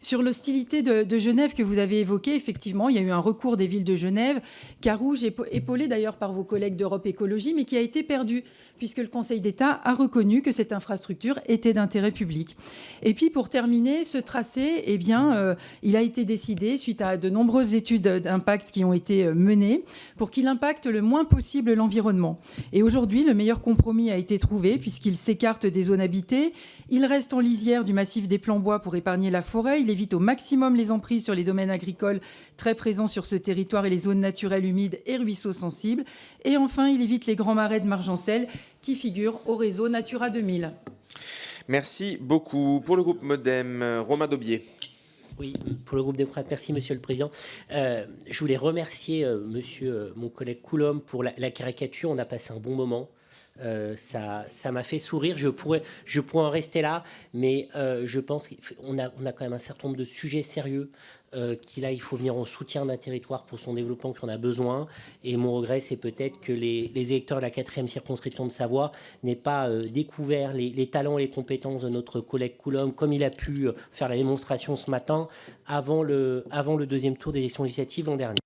Sur l'hostilité de Genève que vous avez évoquée, effectivement, il y a eu un recours des villes de Genève, Carouge, épaulé d'ailleurs par vos collègues d'Europe Écologie, mais qui a été perdu, puisque le Conseil d'État a reconnu que cette infrastructure était d'intérêt public. Et puis, pour terminer, ce tracé, eh bien, il a été décidé, suite à de nombreuses études d'impact qui ont été menées, pour qu'il impacte le moins possible l'environnement. Et aujourd'hui, le meilleur compromis a été trouvé, puisqu'il s'écarte des zones habitées, il reste en lisière du massif des Plans-Bois pour épargner la forêt, il évite au maximum les emprises sur les domaines agricoles très présents sur ce territoire et les zones naturelles humides et ruisseaux sensibles. Et enfin, il évite les grands marais de Margencel qui figurent au réseau Natura 2000. Merci beaucoup. Pour le groupe Modem, Romain Daubier. Oui, pour le groupe démocrate, merci Monsieur le Président. Je voulais remercier mon collègue Coulombe pour la caricature. On a passé un bon moment. Ça m'a fait sourire. Je pourrais en rester là, mais je pense qu'on a quand même un certain nombre de sujets sérieux il faut venir en soutien d'un territoire pour son développement qu'on a besoin. Et mon regret, c'est peut-être que les électeurs de la 4e circonscription de Savoie n'aient pas découvert les talents et les compétences de notre collègue Coulombe, comme il a pu faire la démonstration ce matin avant le deuxième tour des élections législatives l'an dernier.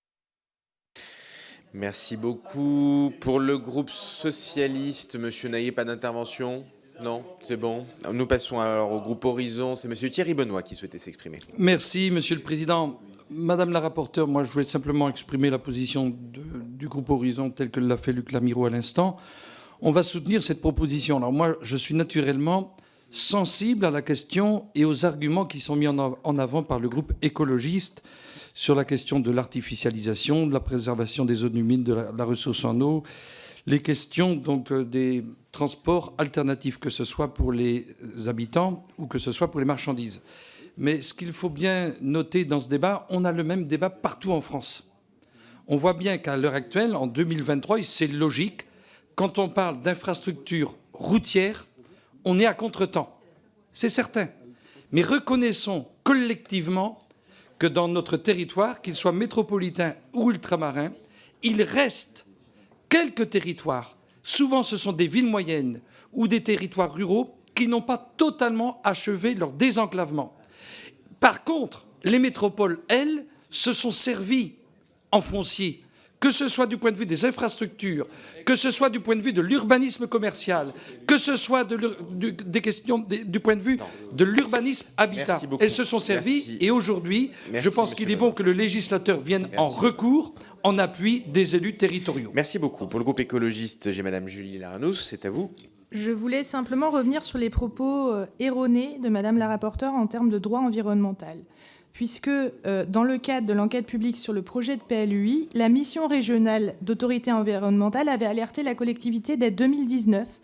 Merci beaucoup. Pour le groupe socialiste, Monsieur Naillet, pas d'intervention ? Non, c'est bon. Nous passons alors au groupe Horizon. C'est Monsieur Thierry Benoît qui souhaitait s'exprimer. Merci, Monsieur le Président. Madame la rapporteure, moi je voulais simplement exprimer la position du groupe Horizon telle que l'a fait Luc Lamiraud à l'instant. On va soutenir cette proposition. Alors moi, je suis naturellement sensible à la question et aux arguments qui sont mis en avant par le groupe écologiste sur la question de l'artificialisation, de la préservation des zones humides, de la ressource en eau, les questions donc des transports alternatifs, que ce soit pour les habitants ou que ce soit pour les marchandises. Mais ce qu'il faut bien noter dans ce débat, on a le même débat partout en France. On voit bien qu'à l'heure actuelle, en 2023, et c'est logique, quand on parle d'infrastructures routières, on est à contretemps. C'est certain. Mais reconnaissons collectivement que dans notre territoire, qu'il soit métropolitain ou ultramarin, il reste quelques territoires, souvent ce sont des villes moyennes ou des territoires ruraux, qui n'ont pas totalement achevé leur désenclavement. Par contre, les métropoles, elles, se sont servies en foncier, que ce soit du point de vue des infrastructures, que ce soit du point de vue de l'urbanisme commercial, que ce soit des questions du point de vue de l'urbanisme habitat. Elles se sont servies et aujourd'hui, je pense qu'il est bon que le législateur vienne en recours en appui des élus territoriaux. Merci beaucoup. Pour le groupe écologiste, j'ai Madame Julie Larnous, c'est à vous. Je voulais simplement revenir sur les propos erronés de Madame la rapporteure en termes de droit environnemental. Puisque dans le cadre de l'enquête publique sur le projet de PLUI, la mission régionale d'autorité environnementale avait alerté la collectivité dès 2019,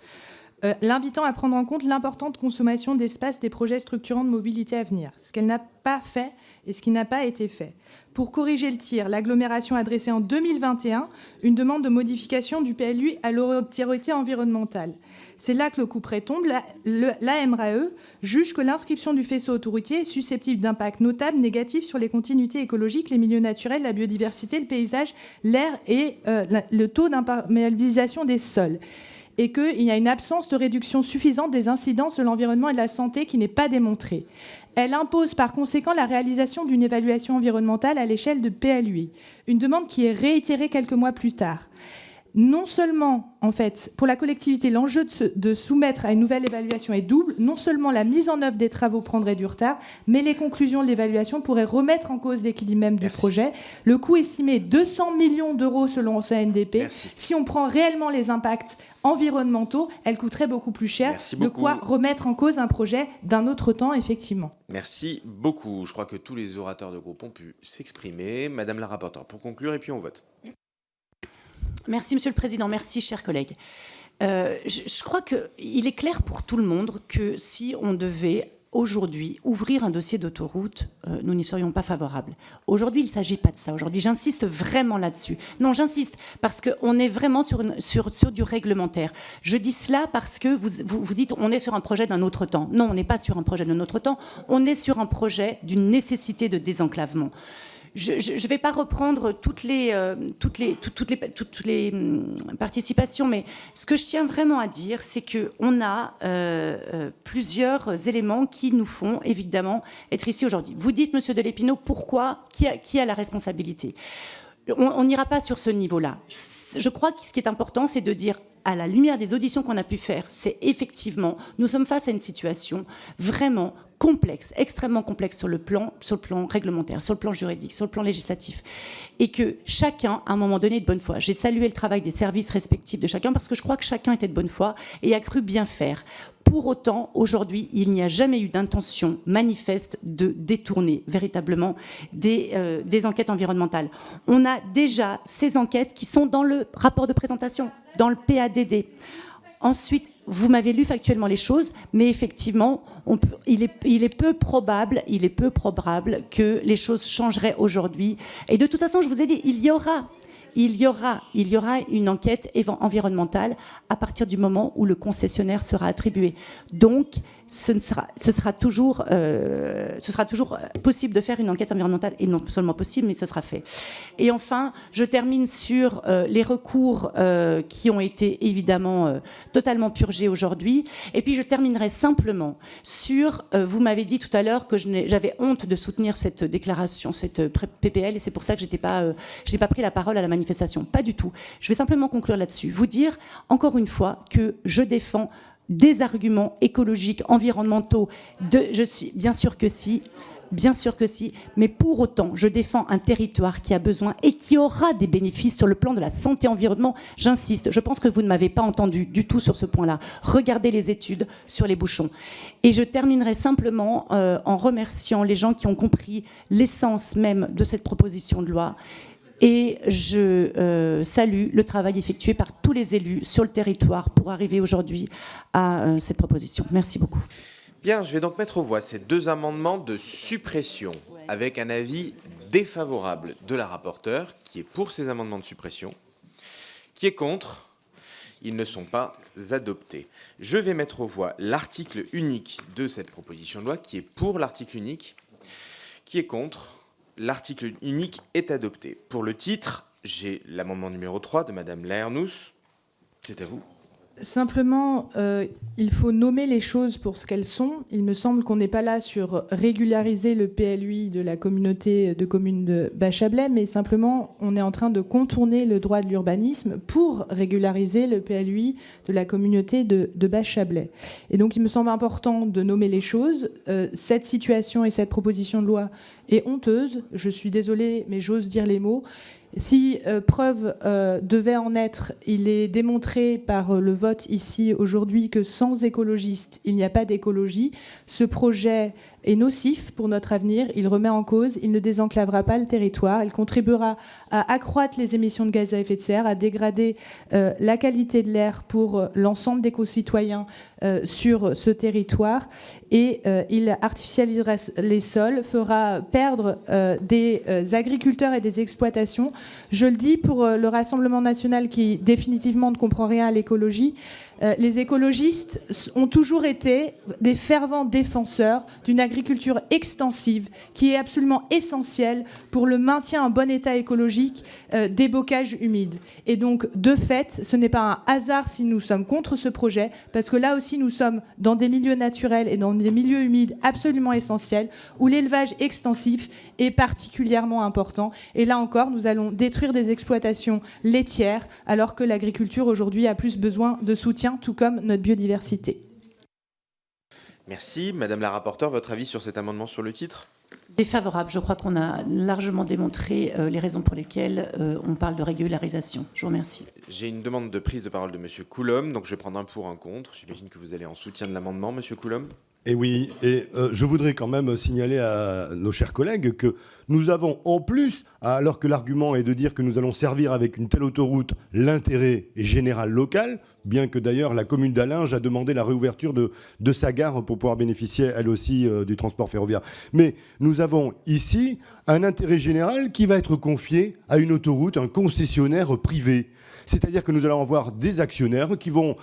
l'invitant à prendre en compte l'importante consommation d'espace des projets structurants de mobilité à venir, ce qu'elle n'a pas fait et ce qui n'a pas été fait. Pour corriger le tir, l'agglomération a adressé en 2021 une demande de modification du PLUI à l'autorité environnementale. C'est là que le couperet tombe. L'AMRAE juge que l'inscription du faisceau autoroutier est susceptible d'impacts notables négatifs sur les continuités écologiques, les milieux naturels, la biodiversité, le paysage, l'air et le taux d'imperméabilisation des sols. Et qu'il y a une absence de réduction suffisante des incidences de l'environnement et de la santé qui n'est pas démontrée. Elle impose par conséquent la réalisation d'une évaluation environnementale à l'échelle de PLUI, une demande qui est réitérée quelques mois plus tard. Non seulement, en fait, pour la collectivité, l'enjeu de soumettre à une nouvelle évaluation est double. Non seulement la mise en œuvre des travaux prendrait du retard, mais les conclusions de l'évaluation pourraient remettre en cause l'équilibre même du projet. Le coût estimé 200 millions d'euros selon CNDP. Merci. Si on prend réellement les impacts environnementaux, elle coûterait beaucoup plus cher. Merci de beaucoup. quoi remettre en cause un projet d'un autre temps, effectivement. Merci beaucoup. Je crois que tous les orateurs de groupe ont pu s'exprimer. Madame la rapporteure, pour conclure, et puis on vote. Merci, Monsieur le Président. Merci, chers collègues. Je crois qu'il est clair pour tout le monde que si on devait aujourd'hui ouvrir un dossier d'autoroute, nous n'y serions pas favorables. Aujourd'hui, il ne s'agit pas de ça. Aujourd'hui, j'insiste vraiment là-dessus. Non, j'insiste parce qu'on est vraiment sur du réglementaire. Je dis cela parce que vous dites on est sur un projet d'un autre temps. Non, on n'est pas sur un projet d'un autre temps. On est sur un projet d'une nécessité de désenclavement. Je ne vais pas reprendre toutes les participations, mais ce que je tiens vraiment à dire, c'est qu'on a plusieurs éléments qui nous font évidemment être ici aujourd'hui. Vous dites, Monsieur Delépinot, pourquoi, qui a la responsabilité ? On n'ira pas sur ce niveau-là. Je crois que ce qui est important, c'est de dire, à la lumière des auditions qu'on a pu faire, c'est effectivement, nous sommes face à une situation vraiment complexe, extrêmement complexe sur le plan réglementaire, sur le plan juridique, sur le plan législatif. Et que chacun, à un moment donné, est de bonne foi. J'ai salué le travail des services respectifs de chacun parce que je crois que chacun était de bonne foi et a cru bien faire. Pour autant, aujourd'hui, il n'y a jamais eu d'intention manifeste de détourner véritablement des enquêtes environnementales. On a déjà ces enquêtes qui sont dans le rapport de présentation, dans le PADD. Ensuite, vous m'avez lu factuellement les choses, mais effectivement, il est peu probable que les choses changeraient aujourd'hui. Et de toute façon, je vous ai dit, il y aura une enquête environnementale à partir du moment où le concessionnaire sera attribué. Donc, ce sera toujours possible de faire une enquête environnementale, et non seulement possible, mais ce sera fait. Et enfin, je termine sur les recours qui ont été évidemment totalement purgés aujourd'hui. Et puis je terminerai simplement sur, vous m'avez dit tout à l'heure que j'avais honte de soutenir cette déclaration, cette PPL, et c'est pour ça que je n'ai pas pris la parole à la manifestation. Pas du tout. Je vais simplement conclure là-dessus. Vous dire, encore une fois, que je défends des arguments écologiques, environnementaux. Je suis bien sûr que si, mais pour autant, je défends un territoire qui a besoin et qui aura des bénéfices sur le plan de la santé environnement. J'insiste, je pense que vous ne m'avez pas entendu du tout sur ce point-là. Regardez les études sur les bouchons. Et je terminerai simplement en remerciant les gens qui ont compris l'essence même de cette proposition de loi. Et je salue le travail effectué par tous les élus sur le territoire pour arriver aujourd'hui à cette proposition. Merci beaucoup. Bien, je vais donc mettre aux voix ces deux amendements de suppression avec un avis défavorable de la rapporteure qui est pour ces amendements de suppression, qui est contre. Ils ne sont pas adoptés. Je vais mettre aux voix l'article unique de cette proposition de loi qui est pour l'article unique, qui est contre. L'article unique est adopté. Pour le titre, j'ai l'amendement numéro 3 de Madame Laërnoes. C'est à vous. Simplement, il faut nommer les choses pour ce qu'elles sont. Il me semble qu'on n'est pas là sur régulariser le PLUI de la communauté de communes de Bas-Chablais, mais simplement, on est en train de contourner le droit de l'urbanisme pour régulariser le PLUI de la communauté de Bas-Chablais. Et donc, il me semble important de nommer les choses. Cette situation et cette proposition de loi est honteuse. Je suis désolée, mais j'ose dire les mots. Si preuve devait en être, il est démontré par le vote ici aujourd'hui que sans écologistes, il n'y a pas d'écologie. Ce projet est nocif pour notre avenir, il remet en cause, il ne désenclavera pas le territoire, il contribuera à accroître les émissions de gaz à effet de serre, à dégrader la qualité de l'air pour l'ensemble des concitoyens sur ce territoire, et il artificialisera les sols, fera perdre des agriculteurs et des exploitations. Je le dis pour le Rassemblement national qui définitivement ne comprend rien à l'écologie. Les écologistes ont toujours été des fervents défenseurs d'une agriculture extensive qui est absolument essentielle pour le maintien en bon état écologique des bocages humides. Et donc, de fait, ce n'est pas un hasard si nous sommes contre ce projet, parce que là aussi, nous sommes dans des milieux naturels et dans des milieux humides absolument essentiels, où l'élevage extensif est particulièrement important. Et là encore, nous allons détruire des exploitations laitières, alors que l'agriculture aujourd'hui a plus besoin de soutien, tout comme notre biodiversité. Merci. Madame la rapporteure, votre avis sur cet amendement sur le titre ? Défavorable. Je crois qu'on a largement démontré les raisons pour lesquelles on parle de régularisation. Je vous remercie. J'ai une demande de prise de parole de Monsieur Coulombe, donc je vais prendre un pour, un contre. J'imagine que vous allez en soutien de l'amendement, Monsieur Coulombe. Et oui, et je voudrais quand même signaler à nos chers collègues que nous avons en plus, alors que l'argument est de dire que nous allons servir avec une telle autoroute l'intérêt général local, bien que d'ailleurs la commune d'Allinges a demandé la réouverture de sa gare pour pouvoir bénéficier elle aussi du transport ferroviaire. Mais nous avons ici un intérêt général qui va être confié à une autoroute, un concessionnaire privé. C'est-à-dire que nous allons avoir des actionnaires qui vont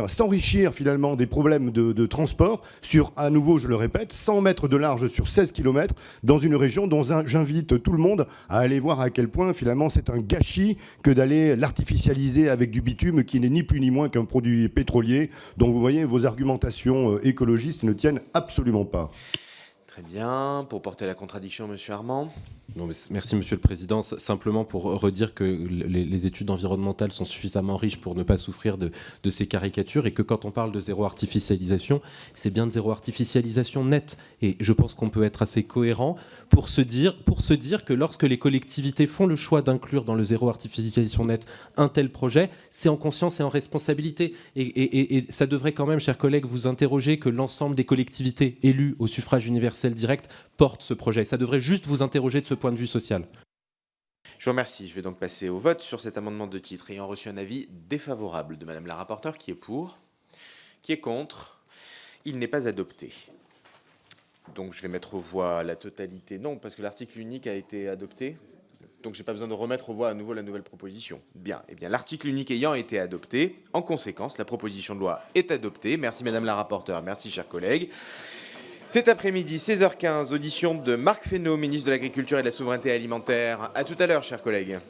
s'enrichir finalement des problèmes de transport sur, à nouveau, je le répète, 100 mètres de large sur 16 km dans une région dont j'invite tout le monde à aller voir à quel point finalement c'est un gâchis que d'aller l'artificialiser avec du bitume qui n'est ni plus ni moins qu'un produit pétrolier. Donc vous voyez, vos argumentations écologistes ne tiennent absolument pas. Très bien. Pour porter la contradiction, Monsieur Armand. Non, mais merci Monsieur le Président. Simplement pour redire que les études environnementales sont suffisamment riches pour ne pas souffrir de ces caricatures et que quand on parle de zéro artificialisation, c'est bien de zéro artificialisation nette. Et je pense qu'on peut être assez cohérent pour se dire que lorsque les collectivités font le choix d'inclure dans le zéro artificialisation nette un tel projet, c'est en conscience et en responsabilité. Et ça devrait quand même, chers collègues, vous interroger que l'ensemble des collectivités élues au suffrage universel direct portent ce projet. Ça devrait juste vous interroger de ce point de vue social. Je vous remercie. Je vais donc passer au vote sur cet amendement de titre ayant reçu un avis défavorable de Madame la rapporteure. Qui est pour? Qui est contre? Il n'est pas adopté. Donc je vais mettre aux voix la totalité. Non, parce que l'article unique a été adopté. Donc je n'ai pas besoin de remettre aux voix à nouveau la nouvelle proposition. Bien. Eh bien, l'article unique ayant été adopté, en conséquence, la proposition de loi est adoptée. Merci Madame la rapporteure. Merci chers collègues. Cet après-midi, 16h15, audition de Marc Fesneau, ministre de l'Agriculture et de la Souveraineté alimentaire. À tout à l'heure, chers collègues.